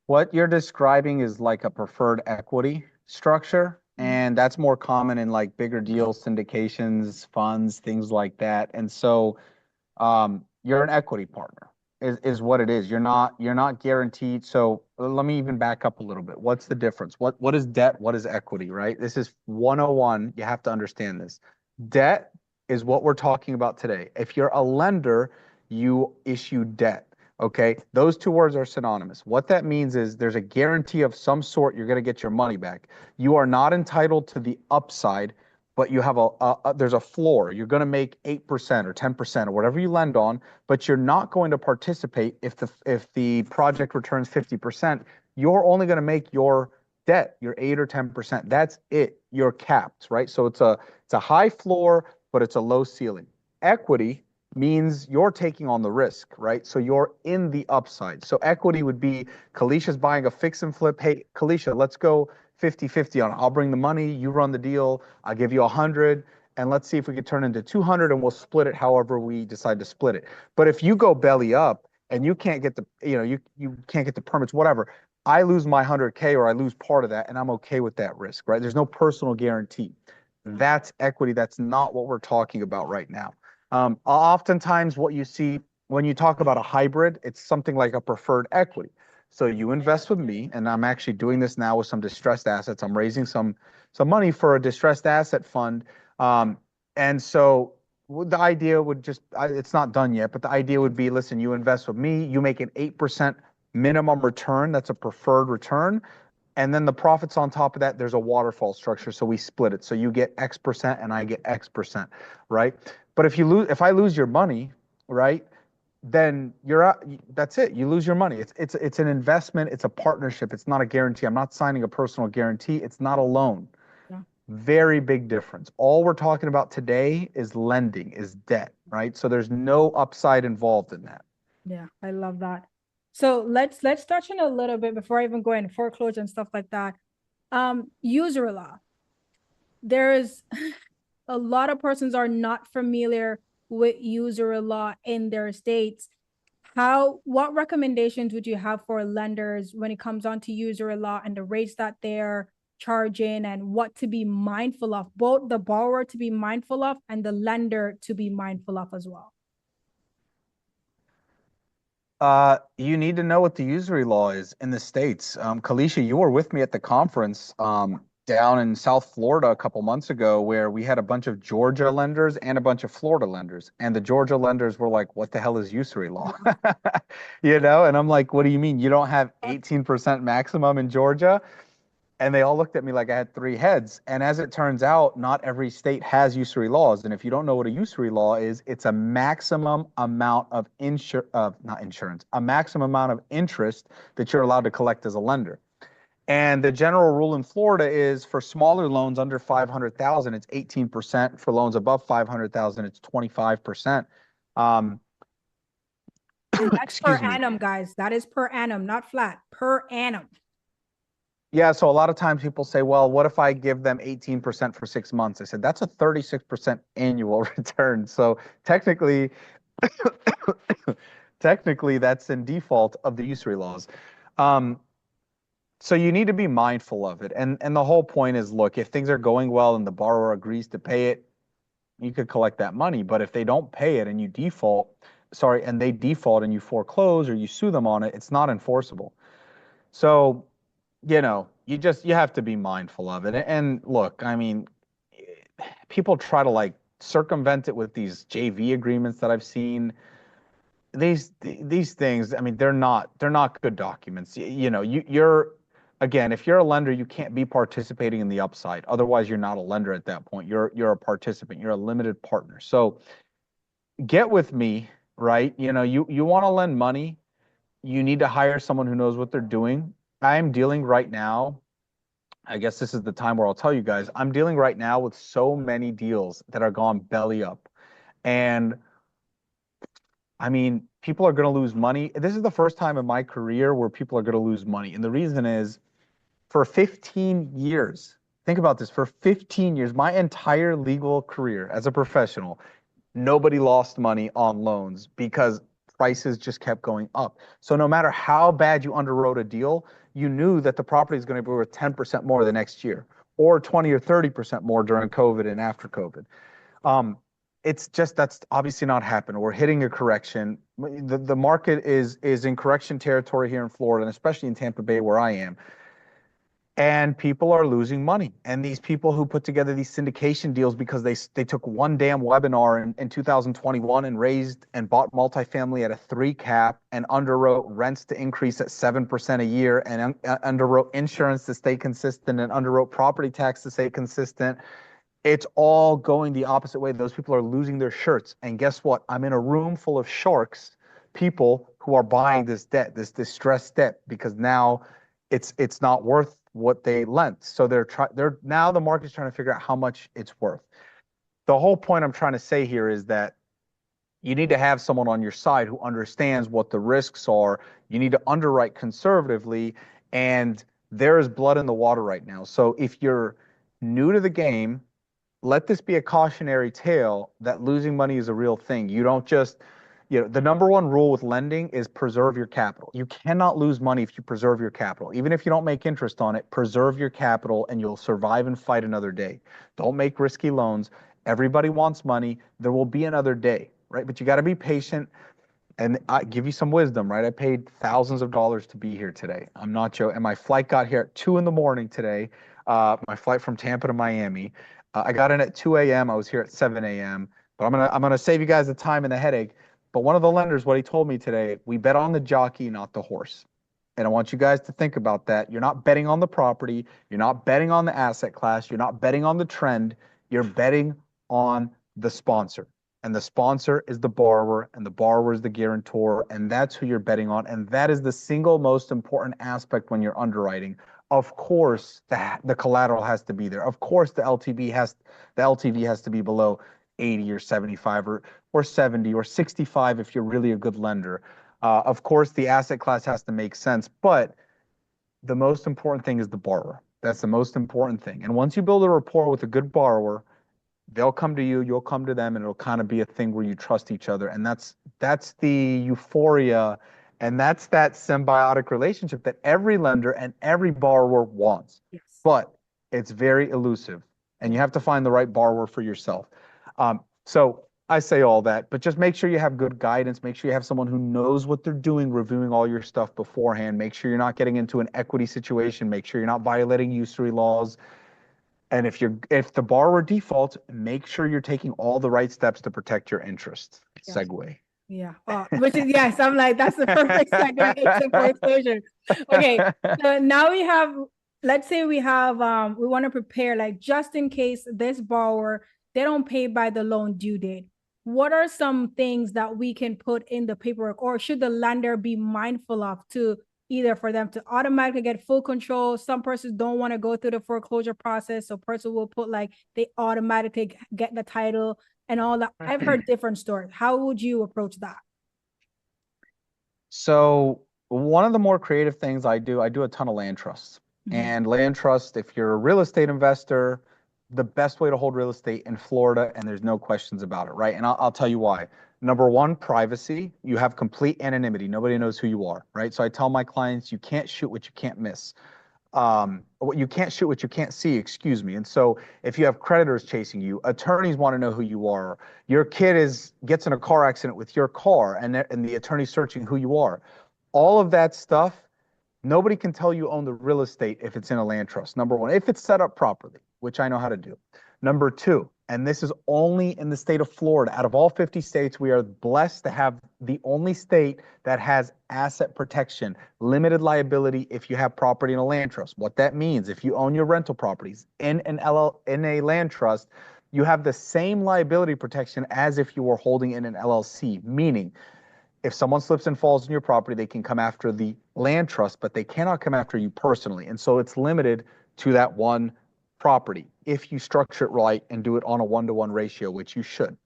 What you're describing is like a preferred equity structure, and that's more common in like bigger deals, syndications, funds, things like that. And so you're an equity partner is what it is. You're not guaranteed. So let me even back up a little bit. What's the difference? What is debt? What is equity, right? This is 101. You have to understand this. Debt is what we're talking about today. If you're a lender, you issue debt. Okay, those two words are synonymous. What that means is there's a guarantee of some sort you're going to get your money back. You are not entitled to the upside, but you have there's a floor. You're going to make 8% or 10% or whatever you lend on, but you're not going to participate if the project returns 50%. You're only going to make your debt, your 8 or 10%. That's it. You're capped, right? So it's a high floor, but it's a low ceiling. Equity means you're taking on the risk, right? So you're in the upside. So equity would be Kalisha's buying a fix and flip. Hey, Kalisha, let's go 50-50 on it. I'll bring the money, you run the deal, I'll give you 100, and let's see if we could turn into 200 and we'll split it however we decide to split it. But if you go belly up and you can't get the, you can't get the permits, whatever, I lose my 100K or I lose part of that, and I'm okay with that risk, right? There's no personal guarantee. That's equity. That's not what we're talking about right now. Oftentimes, what you see when you talk about a hybrid, it's something like a preferred equity. So you invest with me, and I'm actually doing this now with some distressed assets. I'm raising some money for a distressed asset fund, and so the idea would just it's not done yet, but the idea would be, listen, you invest with me, you make an 8% minimum return. That's a preferred return. And then the profits on top of that, there's a waterfall structure. So we split it. So you get X percent and I get X percent, right? But if I lose your money, right, then you're out, that's it. You lose your money. It's an investment. It's a partnership. It's not a guarantee. I'm not signing a personal guarantee. It's not a loan. Yeah. Very big difference. All we're talking about today is lending, is debt, right? So there's no upside involved in that. Yeah, I love that. So let's touch on a little bit before I even go into foreclosure and stuff like that. Usury law. There's a lot of persons are not familiar with usury law in their states. What recommendations would you have for lenders when it comes on to usury law and the rates that they're charging and what to be mindful of, both the borrower to be mindful of and the lender to be mindful of as well? You need to know what the usury law is in the States. Kalisha, you were with me at the conference down in South Florida a couple months ago where we had a bunch of Georgia lenders and a bunch of Florida lenders. And the Georgia lenders were like, what the hell is usury law? You know, and I'm like, what do you mean? You don't have 18% maximum in Georgia? And they all looked at me like I had three heads. And as it turns out, not every state has usury laws. And if you don't know what a usury law is, it's a maximum amount of not insurance, a maximum amount of interest that you're allowed to collect as a lender. And the general rule in Florida is for smaller loans under 500,000, it's 18%. For loans above 500,000, it's 25%. And that's per Excuse me. annum, guys. That is per annum, not flat, per annum. Yeah, so a lot of times people say, well, what if I give them 18% for 6 months? I said, that's a 36% annual return. So technically, technically that's in default of the usury laws. So you need to be mindful of it. And the whole point is, look, if things are going well and the borrower agrees to pay it, you could collect that money. But if they don't pay it and you and they default and you foreclose or you sue them on it, it's not enforceable. So you have to be mindful of it. And look, I mean, people try to like circumvent it with these JV agreements that I've seen. These things, I mean, they're not good documents. You're again, if you're a lender, you can't be participating in the upside. Otherwise, you're not a lender at that point. You're a participant. You're a limited partner. So get with me, right? You want to lend money, you need to hire someone who knows what they're doing. I am dealing right now, I guess this is the time where I'll tell you guys, I'm dealing right now with so many deals that are gone belly up. And I mean, people are going to lose money. This is the first time in my career where people are going to lose money. And the reason is for 15 years, think about this, for 15 years, my entire legal career as a professional, nobody lost money on loans because prices just kept going up. So no matter how bad you underwrote a deal, you knew that the property is going to be worth 10% more the next year, or 20 or 30% more during COVID and after COVID. It's just that's obviously not happened. We're hitting a correction. The market is in correction territory here in Florida, and especially in Tampa Bay where I am. And people are losing money. And these people who put together these syndication deals because they took one damn webinar in 2021 and raised and bought multifamily at a 3 cap and underwrote rents to increase at 7% a year and underwrote insurance to stay consistent and underwrote property tax to stay consistent. It's all going the opposite way. Those people are losing their shirts. And guess what? I'm in a room full of sharks, people who are buying this debt, this distressed debt, because now it's not worth what they lent. So they're now the market's trying to figure out how much it's worth. The whole point I'm trying to say here is that you need to have someone on your side who understands what the risks are. You need to underwrite conservatively, and there is blood in the water right now. So if you're new to the game, let this be a cautionary tale that losing money is a real thing. You don't just the number one rule with lending is preserve your capital. You cannot lose money if you preserve your capital. Even if you don't make interest on it, preserve your capital and you'll survive and fight another day. Don't make risky loans. Everybody wants money. There will be another day, right? But you got to be patient. And I give you some wisdom, right? I paid thousands of dollars to be here today. I'm not joking. And my flight got here at 2 in the morning today. My flight from Tampa to Miami. I got in at 2 a.m. I was here at 7 a.m. But I'm gonna save you guys the time and the headache. But one of the lenders, what he told me today, we bet on the jockey, not the horse. And I want you guys to think about that. You're not betting on the property. You're not betting on the asset class. You're not betting on the trend. You're betting on the sponsor. And the sponsor is the borrower, and the borrower is the guarantor, and that's who you're betting on. And that is the single most important aspect when you're underwriting. Of course, the collateral has to be there. Of course, the LTV has to be below 80 or 75 or 70 or 65 if you're really a good lender. Of course, the asset class has to make sense, but the most important thing is the borrower. That's the most important thing. And once you build a rapport with a good borrower, they'll come to you, you'll come to them, and it'll kind of be a thing where you trust each other. And that's the euphoria, and that's that symbiotic relationship that every lender and every borrower wants. Yes. But it's very elusive, and you have to find the right borrower for yourself. So I say all that, but just make sure you have good guidance. Make sure you have someone who knows what they're doing, reviewing all your stuff beforehand. Make sure you're not getting into an equity situation. Make sure you're not violating usury laws. And if the borrower defaults, make sure you're taking all the right steps to protect your interest. Yes. Segue. Yeah. Which is, yes, I'm like, that's the perfect segue into foreclosure. Okay. So now let's say we want to prepare, like, just in case this borrower, they don't pay by the loan due date. What are some things that we can put in the paperwork, or should the lender be mindful of to either for them to automatically get full control? Some persons don't want to go through the foreclosure process, so person will put like they automatically get the title and all that. I've heard different stories. How would you approach that? So one of the more creative things I do a ton of land trusts. And land trust, if you're a real estate investor, the best way to hold real estate in Florida, and there's no questions about it, right? And I'll tell you why. Number one, privacy. You have complete anonymity. Nobody knows who you are, right? So I tell my clients, you can't shoot what you can't miss. You can't shoot what you can't see, excuse me. And so if you have creditors chasing you, attorneys want to know who you are. Your kid gets in a car accident with your car, and the attorney's searching who you are. All of that stuff, nobody can tell you own the real estate if it's in a land trust. Number one, if it's set up properly, which I know how to do. Number two, and this is only in the state of Florida. Out of all 50 states, we are blessed to have the only state that has asset protection, limited liability if you have property in a land trust. What that means, if you own your rental properties in a land trust, you have the same liability protection as if you were holding in an LLC, meaning if someone slips and falls in your property, they can come after the land trust, but they cannot come after you personally. And so it's limited to that one property if you structure it right and do it on a 1-to-1 ratio, which you should.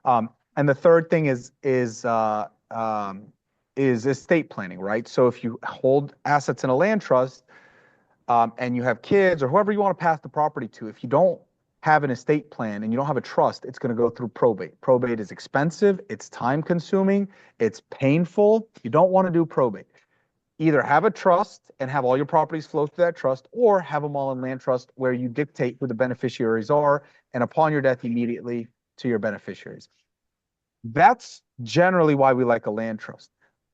And the third thing is estate planning, right? So if you hold assets in a land trust and you have kids or whoever you want to pass the property to, if you don't have an estate plan and you don't have a trust, it's going to go through probate. Probate is expensive, it's time consuming, it's painful. You don't want to do probate. Either have a trust and have all your properties flow through that trust, or have them all in land trust where you dictate who the beneficiaries are, and upon your death, immediately to your beneficiaries. That's generally why we like a land trust.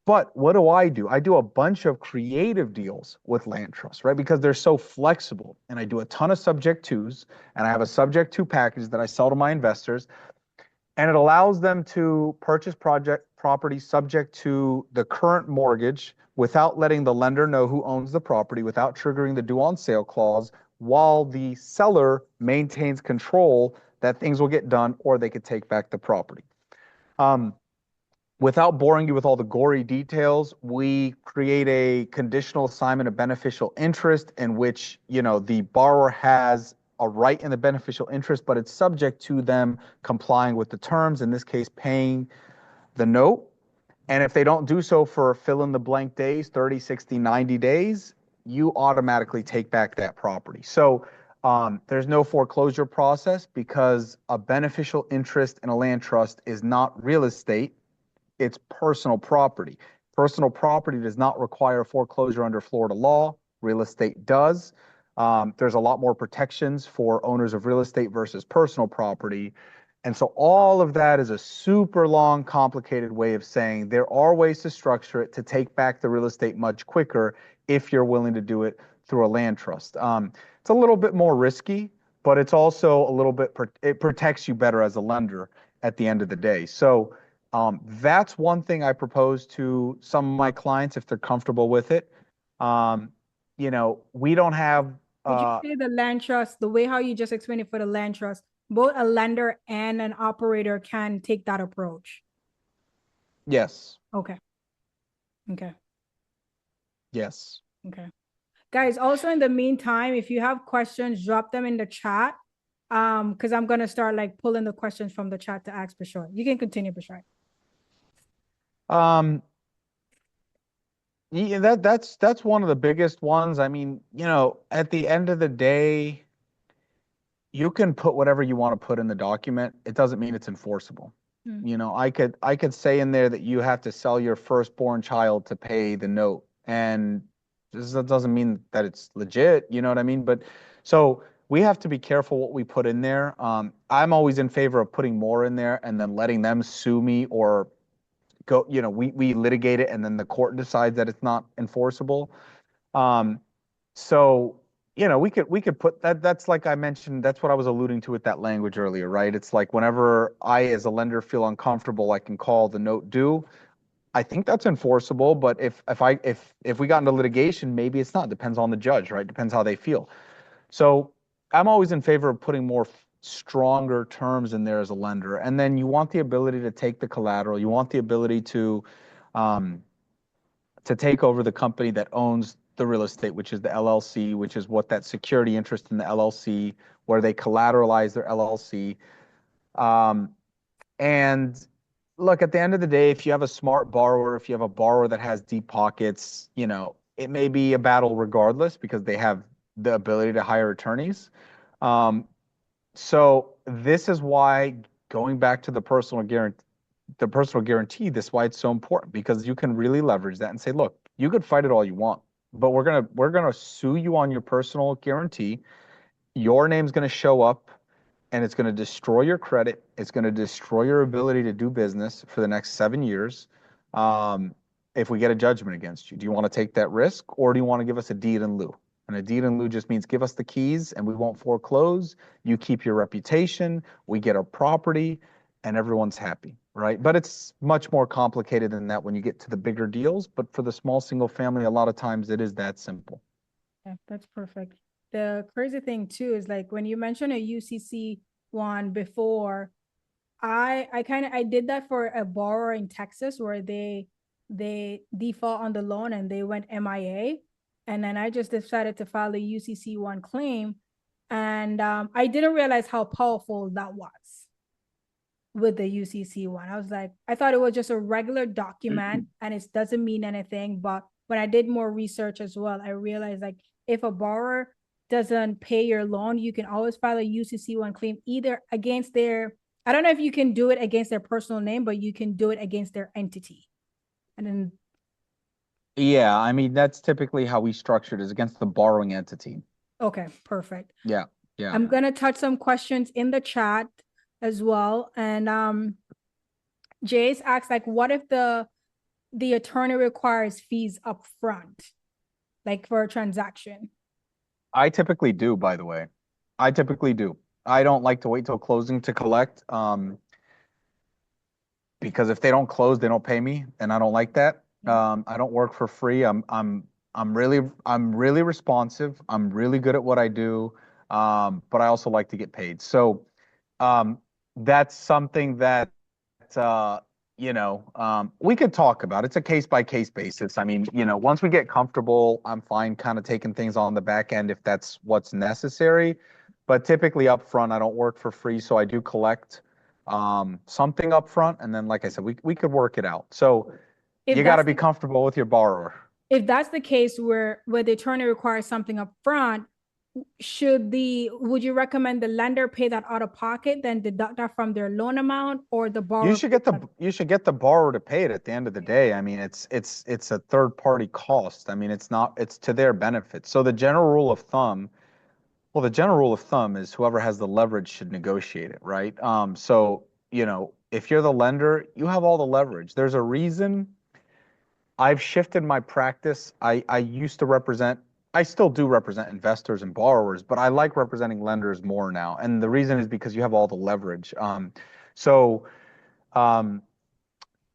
But what do? I do a bunch of creative deals with land trusts, right? Because they're so flexible. And I do a ton of subject twos, and I have a subject to package that I sell to my investors. And it allows them to purchase property subject to the current mortgage without letting the lender know who owns the property, without triggering the due on sale clause, while the seller maintains control that things will get done or they could take back the property. Without boring you with all the gory details, we create a conditional assignment of beneficial interest in which, the borrower has a right in the beneficial interest, but it's subject to them complying with the terms, in this case, paying the note. And if they don't do so for fill in the blank days, 30, 60, 90 days, you automatically take back that property. So there's no foreclosure process because a beneficial interest in a land trust is not real estate. it's personal property. Personal property does not require foreclosure under Florida law. Real estate does. There's a lot more protections for owners of real estate versus personal property. And so all of that is a super long, complicated way of saying there are ways to structure it to take back the real estate much quicker if you're willing to do it through a land trust. It's a little bit more risky, but it's also a little bit, it protects you better as a lender at the end of the day. So that's one thing I propose to some of my clients if they're comfortable with it. We don't have. Would you say the land trust, the way how you just explained it for the land trust, both a lender and an operator can take that approach? Yes. Okay. Yes. Okay. Guys, also in the meantime, if you have questions, drop them in the chat. Because I'm gonna start like pulling the questions from the chat to ask Bishoy. You can continue, Bishoy. Yeah, that's one of the biggest ones. I mean, at the end of the day, you can put whatever you want to put in the document. It doesn't mean it's enforceable. I could say in there that you have to sell your firstborn child to pay the note, and that doesn't mean that it's legit. You know what I mean? But so we have to be careful what we put in there. I'm always in favor of putting more in there and then letting them sue me or go, we litigate it and then the court decides that it's not enforceable. So, we could put that. That's like I mentioned, that's what I was alluding to with that language earlier, right? It's like whenever I, as a lender, feel uncomfortable, I can call the note due. I think that's enforceable, but if we got into litigation, maybe it's not. Depends on the judge, right? Depends how they feel. So I'm always in favor of putting more stronger terms in there as a lender. And then you want the ability to take the collateral. You want the ability to take over the company that owns the real estate, which is the LLC, which is what that security interest in the LLC, where they collateralize their LLC. And look, at the end of the day, if you have a smart borrower, if you have a borrower that has deep pockets, it may be a battle regardless because they have the ability to hire attorneys. So this is why going back to the personal guarantee, this is why it's so important because you can really leverage that and say, look, you could fight it all you want, but we're gonna sue you on your personal guarantee. Your name's gonna show up and it's gonna destroy your credit. It's gonna destroy your ability to do business for the next 7 years. If we get a judgment against you, do you want to take that risk or do you want to give us a deed in lieu? And a deed in lieu just means give us the keys and we won't foreclose. You keep your reputation, we get our property, and everyone's happy, right? But it's much more complicated than that when you get to the bigger deals. But for the small single family, a lot of times it is that simple. Yeah, that's perfect. The crazy thing too is like when you mentioned a UCC one before, I did that for a borrower in Texas where they default on the loan and they went MIA. And then I just decided to file a UCC one claim. And I didn't realize how powerful that was with the UCC one. I was like, I thought it was just a regular document and it doesn't mean anything. But when I did more research as well, I realized like if a borrower doesn't pay your loan, you can always file a UCC one claim either against their, I don't know if you can do it against their personal name, but you can do it against their entity. And then yeah, I mean, that's typically how we structured is against the borrowing entity. Okay, perfect. Yeah. I'm going to touch some questions in the chat as well. And Jace asks like, what if the attorney requires fees up front, like for a transaction? I typically do, by the way. I typically do. I don't like to wait till closing to collect. Because if they don't close, they don't pay me, and I don't like that. I don't work for free. I'm really responsive. I'm really good at what I do, but I also like to get paid. So that's something that we could talk about. It's a case by case basis. I mean, once we get comfortable, I'm fine kind of taking things on the back end if that's what's necessary. But typically up front, I don't work for free, so I do collect something up front, and then like I said, we could work it out. So you got to be comfortable with your borrower. If that's the case where the attorney requires something up front, would you recommend the lender pay that out of pocket, then deduct that from their loan amount, or the borrower? You should get the borrower to pay it at the end of the day. I mean, it's a third party cost. I mean, it's to their benefit. So the general rule of thumb, well, the general rule of thumb is whoever has the leverage should negotiate it, right? So, if you're the lender, you have all the leverage. There's a reason I've shifted my practice. I used to represent, I still do represent investors and borrowers, but I like representing lenders more now. And the reason is because you have all the leverage. So, um,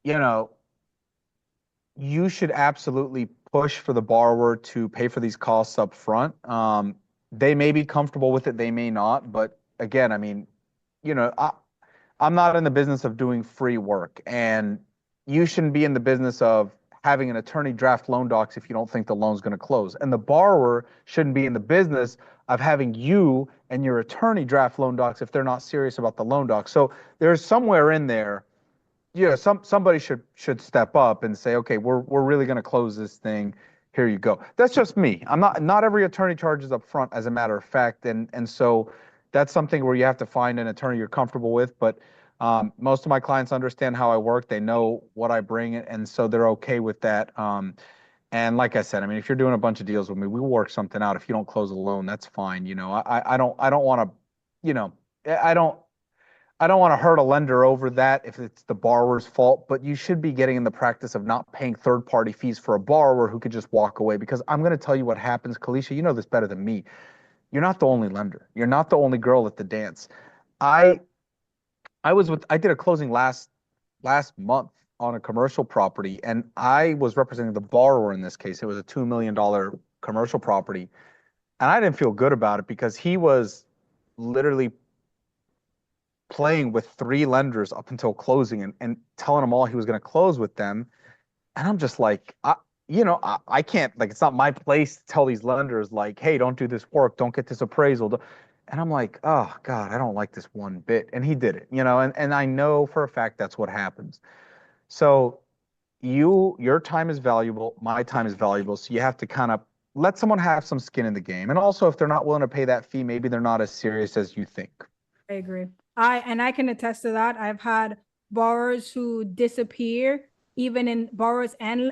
you know, you should absolutely push for the borrower to pay for these costs up front. They may be comfortable with it, they may not. But again, I mean, you know, I, I'm not in the business of doing free work, and you shouldn't be in the business of having an attorney draft loan docs if you don't think the loan's going to close. And the borrower shouldn't be in the business of having you and your attorney draft loan docs if they're not serious about the loan docs. So there's somewhere in there, somebody should step up and say, okay, we're really going to close this thing. Here you go. That's just me. Not every attorney charges up front, as a matter of fact, and so that's something where you have to find an attorney you're comfortable with. But most of my clients understand how I work. They know what I bring, and so they're okay with that. And like I said, I mean, if you're doing a bunch of deals with me, we will work something out. If you don't close a loan, that's fine. I don't want to, you know, I don't. I don't want to hurt a lender over that if it's the borrower's fault, but you should be getting in the practice of not paying third-party fees for a borrower who could just walk away. Because I'm going to tell you what happens, Kalisha, you know this better than me. You're not the only lender. You're not the only girl at the dance. I I did a closing last month on a commercial property, and I was representing the borrower in this case. It was a $2 million commercial property, and I didn't feel good about it because he was literally playing with three lenders up until closing and telling them all he was going to close with them. And I'm just like, I can't, like, it's not my place to tell these lenders, like, hey, don't do this work, don't get this appraisal. And I'm like, oh God, I don't like this one bit. And he did it, and I know for a fact that's what happens. So your time is valuable, my time is valuable. So you have to kind of let someone have some skin in the game. And also, if they're not willing to pay that fee, maybe they're not as serious as you think. I agree. I can attest to that. I've had borrowers who disappear, even in borrowers and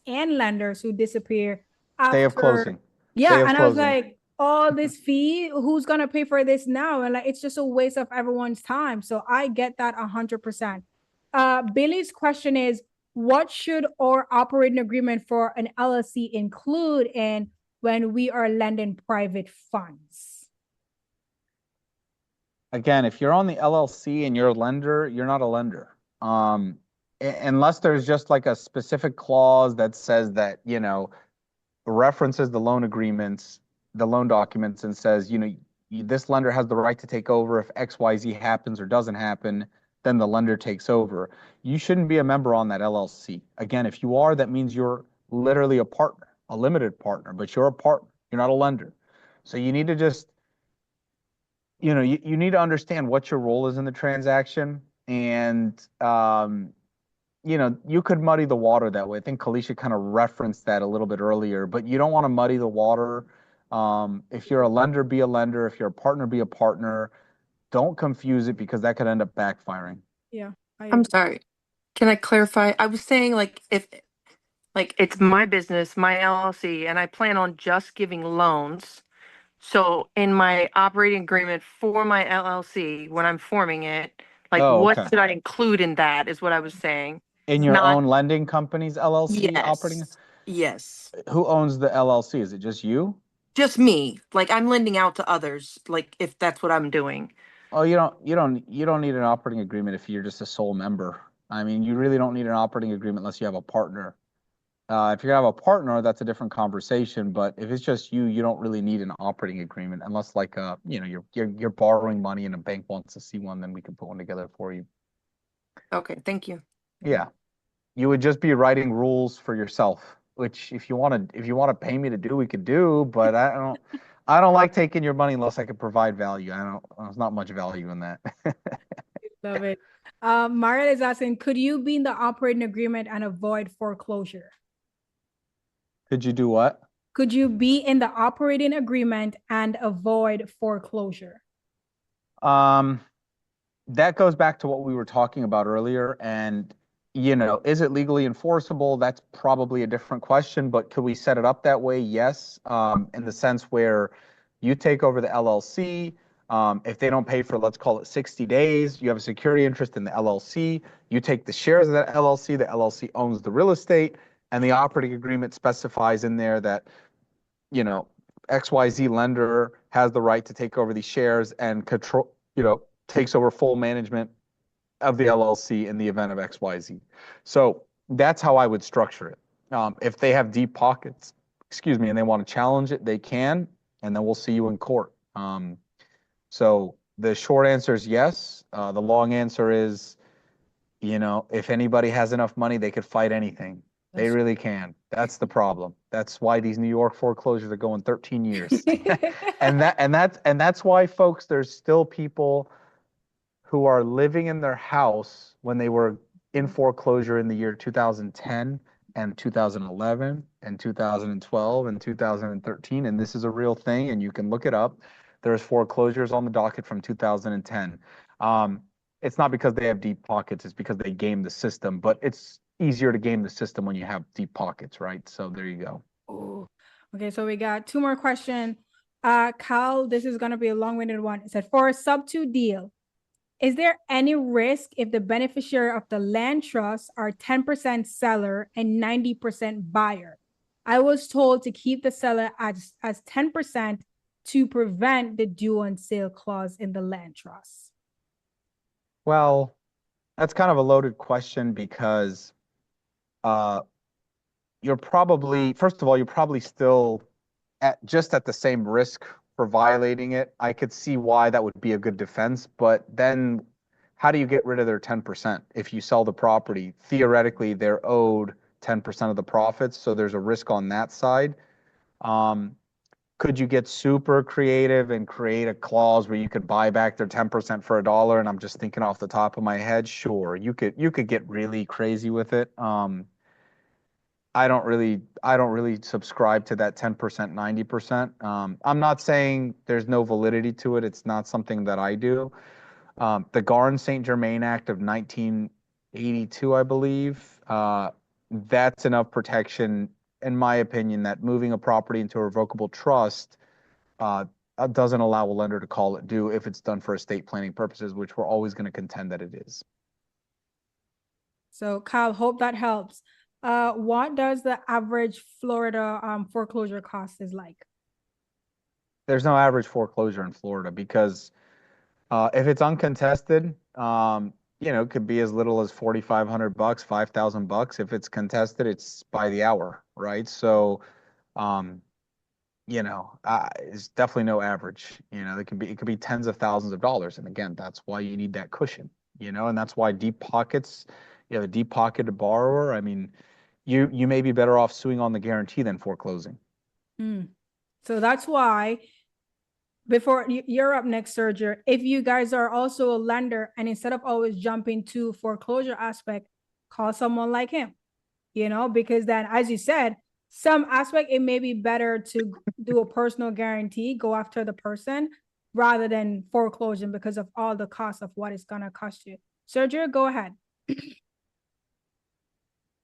lenders who disappear Day of after. closing. Yeah, Day of and I was closing. like, all this fee, who's gonna pay for this now? And like, it's just a waste of everyone's time. So I get that 100%. Billy's question is, what should our operating agreement for an LLC include in when we are lending private funds? Again, if you're on the LLC and you're a lender, you're not a lender. Unless there's just like a specific clause that says that, references the loan agreements, the loan documents, and says, this lender has the right to take over if XYZ happens or doesn't happen, then the lender takes over. You shouldn't be a member on that LLC. Again, if you are, that means you're literally a partner, a limited partner, but you're a partner. You're not a lender. So you need to just you need to understand what your role is in the transaction. And, you could muddy the water that way. I think Kalisha kind of referenced that a little bit earlier, but you don't want to muddy the water. If you're a lender, be a lender. If you're a partner, be a partner. Don't confuse it because that could end up backfiring. Yeah. I'm sorry. Can I clarify? I was saying like if like it's my business, my LLC, and I plan on just giving loans. So in my operating agreement for my LLC, when I'm forming it, like Oh, what okay. should I include in that is what I was saying. In your Not own lending company's LLC operating? Yes. Who owns the LLC? Is it just you? Just me. Like I'm lending out to others, like if that's what I'm doing. Oh, you don't need an operating agreement if you're just a sole member. I mean, you really don't need an operating agreement unless you have a partner. If you're gonna have a partner, that's a different conversation. But if it's just you, you don't really need an operating agreement unless, like, you're borrowing money and a bank wants to see one, then we can put one together for you. Okay, thank you. Yeah, you would just be writing rules for yourself, which if you want to pay me to do, we could do. But I don't like taking your money unless I can provide value. There's not much value in that. Love it. Maria is asking, could you be in the operating agreement and avoid foreclosure? Could you do what? Could you be in the operating agreement and avoid foreclosure? That goes back to what we were talking about earlier. And, is it legally enforceable? That's probably a different question, but could we set it up that way? Yes. In the sense where you take over the LLC. If they don't pay for, let's call it 60 days, you have a security interest in the LLC. You take the shares of that LLC. The LLC owns the real estate, and the operating agreement specifies in there that, XYZ lender has the right to take over these shares and control, takes over full management of the LLC in the event of XYZ. So that's how I would structure it. If they have deep pockets, and they want to challenge it, they can, and then we'll see you in court. So the short answer is yes. The long answer is, if anybody has enough money, they could fight anything. They really can. That's the problem. That's why these New York foreclosures are going 13 years. and that's why, folks, there's still people who are living in their house when they were in foreclosure in the year 2010 and 2011 and 2012 and 2013. And this is a real thing, and you can look it up. There's foreclosures on the docket from 2010. It's not because they have deep pockets, it's because they game the system, but it's easier to game the system when you have deep pockets, right? So there you go. Ooh. Okay, so we got two more questions. Kyle, this is going to be a long-winded one. It said, for a sub-2 deal, is there any risk if the beneficiary of the land trust are 10% seller and 90% buyer? I was told to keep the seller as 10% to prevent the due on sale clause in the land trust. Well, that's kind of a loaded question because you're probably, first of all, you're probably still at the same risk for violating it. I could see why that would be a good defense, but then how do you get rid of their 10%? If you sell the property, theoretically, they're owed 10% of the profits, so there's a risk on that side. Could you get super creative and create a clause where you could buy back their 10% for $1? And I'm just thinking off the top of my head, sure, you could get really crazy with it. I don't really subscribe to that 10%, 90%. I'm not saying there's no validity to it. It's not something that I do. The Garn-St. Germain Act of 1982, I believe, that's enough protection, in my opinion, that moving a property into a revocable trust doesn't allow a lender to call it due if it's done for estate planning purposes, which we're always going to contend that it is. So, Kyle, hope that helps. What does the average Florida foreclosure cost is like? There's no average foreclosure in Florida because if it's uncontested, it could be as little as $4,500, $5,000. If it's contested, it's by the hour, right? So, it's definitely no average. It could be tens of thousands of dollars, and again, that's why you need that cushion. And that's why deep pockets. You have a deep-pocketed borrower. I mean, you may be better off suing on the guarantee than foreclosing. So that's why. Before you're up next, Sergio, if you guys are also a lender and instead of always jumping to foreclosure aspect, call someone like him, because then, as you said, some aspect, it may be better to do a personal guarantee, go after the person rather than foreclosing because of all the cost of what it's going to cost you. Sergio, go ahead.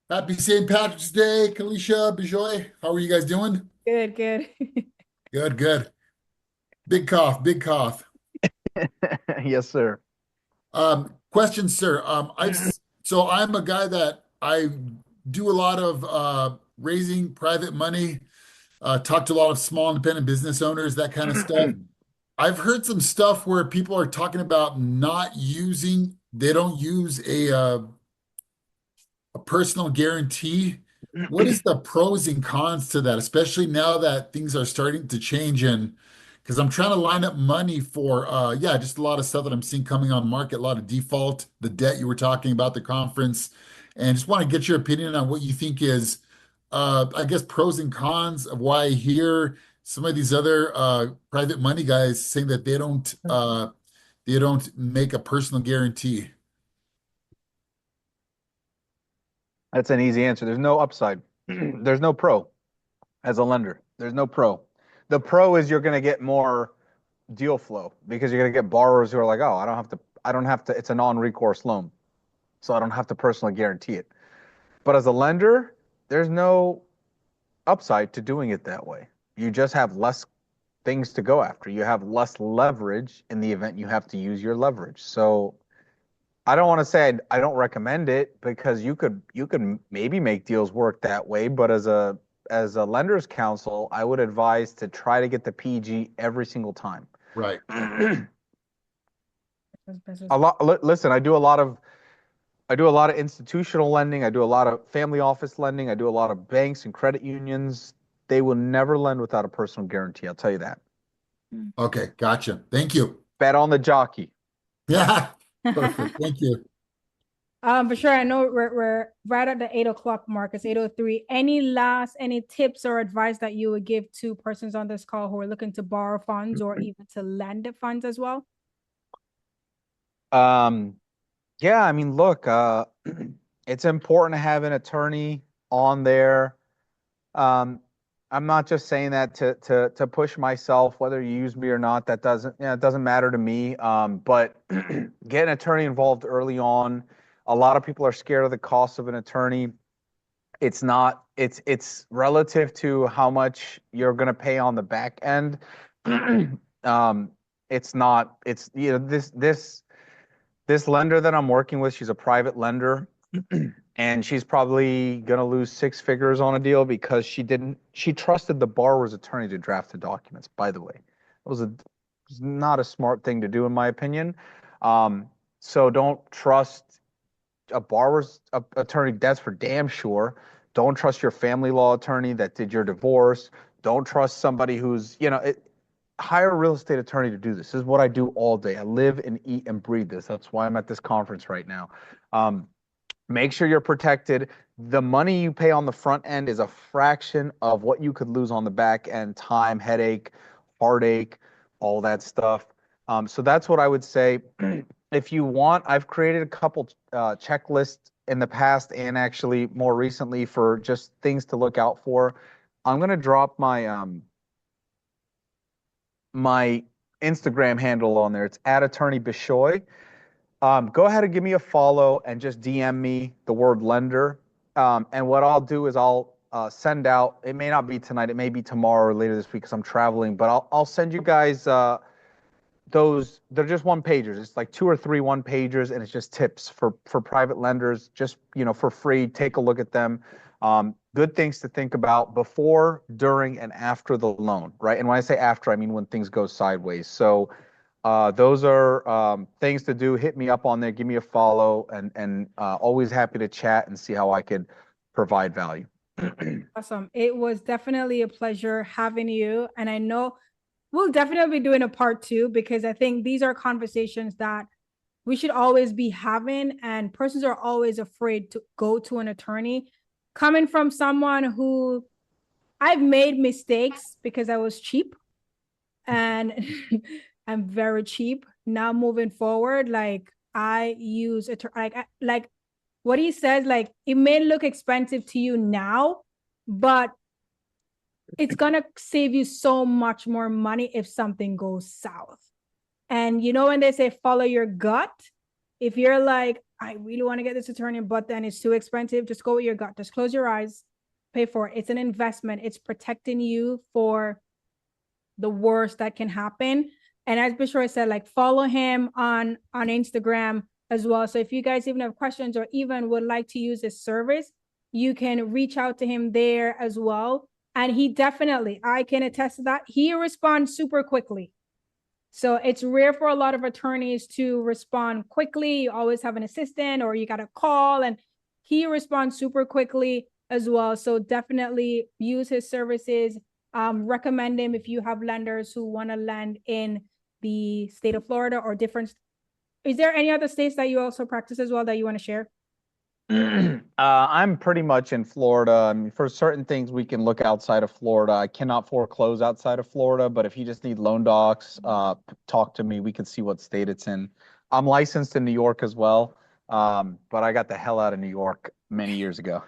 Happy St. Patrick's Day, Kalisha, Bishoy. How are you guys doing? Good. Good. Big cough. Yes, sir. Question, sir. So I'm a guy that I do a lot of raising private money, talk to a lot of small independent business owners, that kind of stuff. I've heard some stuff where people are talking about they don't use a personal guarantee. What is the pros and cons to that, especially now that things are starting to change? And because I'm trying to line up money for, just a lot of stuff that I'm seeing coming on market, a lot of default, the debt you were talking about, the conference, and just want to get your opinion on what you think is, I guess, pros and cons of why I hear some of these other private money guys saying that they don't make a personal guarantee. That's an easy answer. There's no upside. There's no pro as a lender. There's no pro. The pro is you're going to get more deal flow because you're going to get borrowers who are like, oh, I don't have to, it's a non-recourse loan. So I don't have to personally guarantee it. But as a lender, there's no upside to doing it that way. You just have less things to go after. You have less leverage in the event you have to use your leverage. So I don't want to say I don't recommend it because you could maybe make deals work that way, but as a lender's counsel, I would advise to try to get the PG every single time. Right. Listen, I do a lot of institutional lending. I do a lot of family office lending. I do a lot of banks and credit unions. They will never lend without a personal guarantee. I'll tell you that. Okay, gotcha. Thank you. Bet on the jockey. Yeah, perfect. Thank you. For sure. I know we're right at the 8 o'clock mark. It's 8:03. Any tips or advice that you would give to persons on this call who are looking to borrow funds or even to lend funds as well? Yeah, I mean, look, it's important to have an attorney on there. I'm not just saying that to push myself, whether you use me or not, that doesn't, it doesn't matter to me. But get an attorney involved early on. A lot of people are scared of the cost of an attorney. It's not, it's relative to how much you're going to pay on the back end. It's not, it's, this lender that I'm working with, she's a private lender. And she's probably going to lose 6 figures on a deal because she trusted the borrower's attorney to draft the documents, by the way. It was not a smart thing to do, in my opinion. So don't trust a borrower's attorney, that's for damn sure. Don't trust your family law attorney that did your divorce. Don't trust somebody who's, hire a real estate attorney to do this. This is what I do all day. I live and eat and breathe this. That's why I'm at this conference right now. Make sure you're protected. The money you pay on the front end is a fraction of what you could lose on the back end: time, headache, heartache, all that stuff. So that's what I would say. If you want, I've created a couple checklists in the past and actually more recently for just things to look out for. I'm going to drop my my Instagram handle on there. It's @attorney Bishoy. Go ahead and give me a follow and just DM me the word lender. And what I'll do is I'll send out, it may not be tonight, it may be tomorrow or later this week because I'm traveling, but I'll send you guys those. They're just one pagers. It's like 2 or 3 one pagers, and it's just tips for private lenders, just, for free. Take a look at them. Good things to think about before, during, and after the loan, right? And when I say after, I mean when things go sideways. So those are things to do. Hit me up on there. Give me a follow, and always happy to chat and see how I could provide value. Awesome. It was definitely a pleasure having you. And I know we'll definitely be doing a part 2 because I think these are conversations that we should always be having. And persons are always afraid to go to an attorney. Coming from someone who I've made mistakes because I was cheap and I'm very cheap. Now moving forward, like I use it, like what he says, like it may look expensive to you now, but it's gonna save you so much more money if something goes south. And when they say follow your gut, if you're like, I really want to get this attorney, but then it's too expensive, just go with your gut. Just close your eyes, pay for it. It's an investment. It's protecting you for the worst that can happen. And as Bishoy said, like follow him on Instagram as well. So if you guys even have questions or even would like to use his service, you can reach out to him there as well. And he definitely, I can attest to that, he responds super quickly. So it's rare for a lot of attorneys to respond quickly. You always have an assistant or you got to call, and he responds super quickly as well. So definitely use his services. Recommend him if you have lenders who want to lend in the state of Florida or different. Is there any other states that you also practice as well that you want to share? I'm pretty much in Florida. I mean, for certain things, we can look outside of Florida. I cannot foreclose outside of Florida, but if you just need loan docs, talk to me. We can see what state it's in. I'm licensed in New York as well, but I got the hell out of New York many years ago.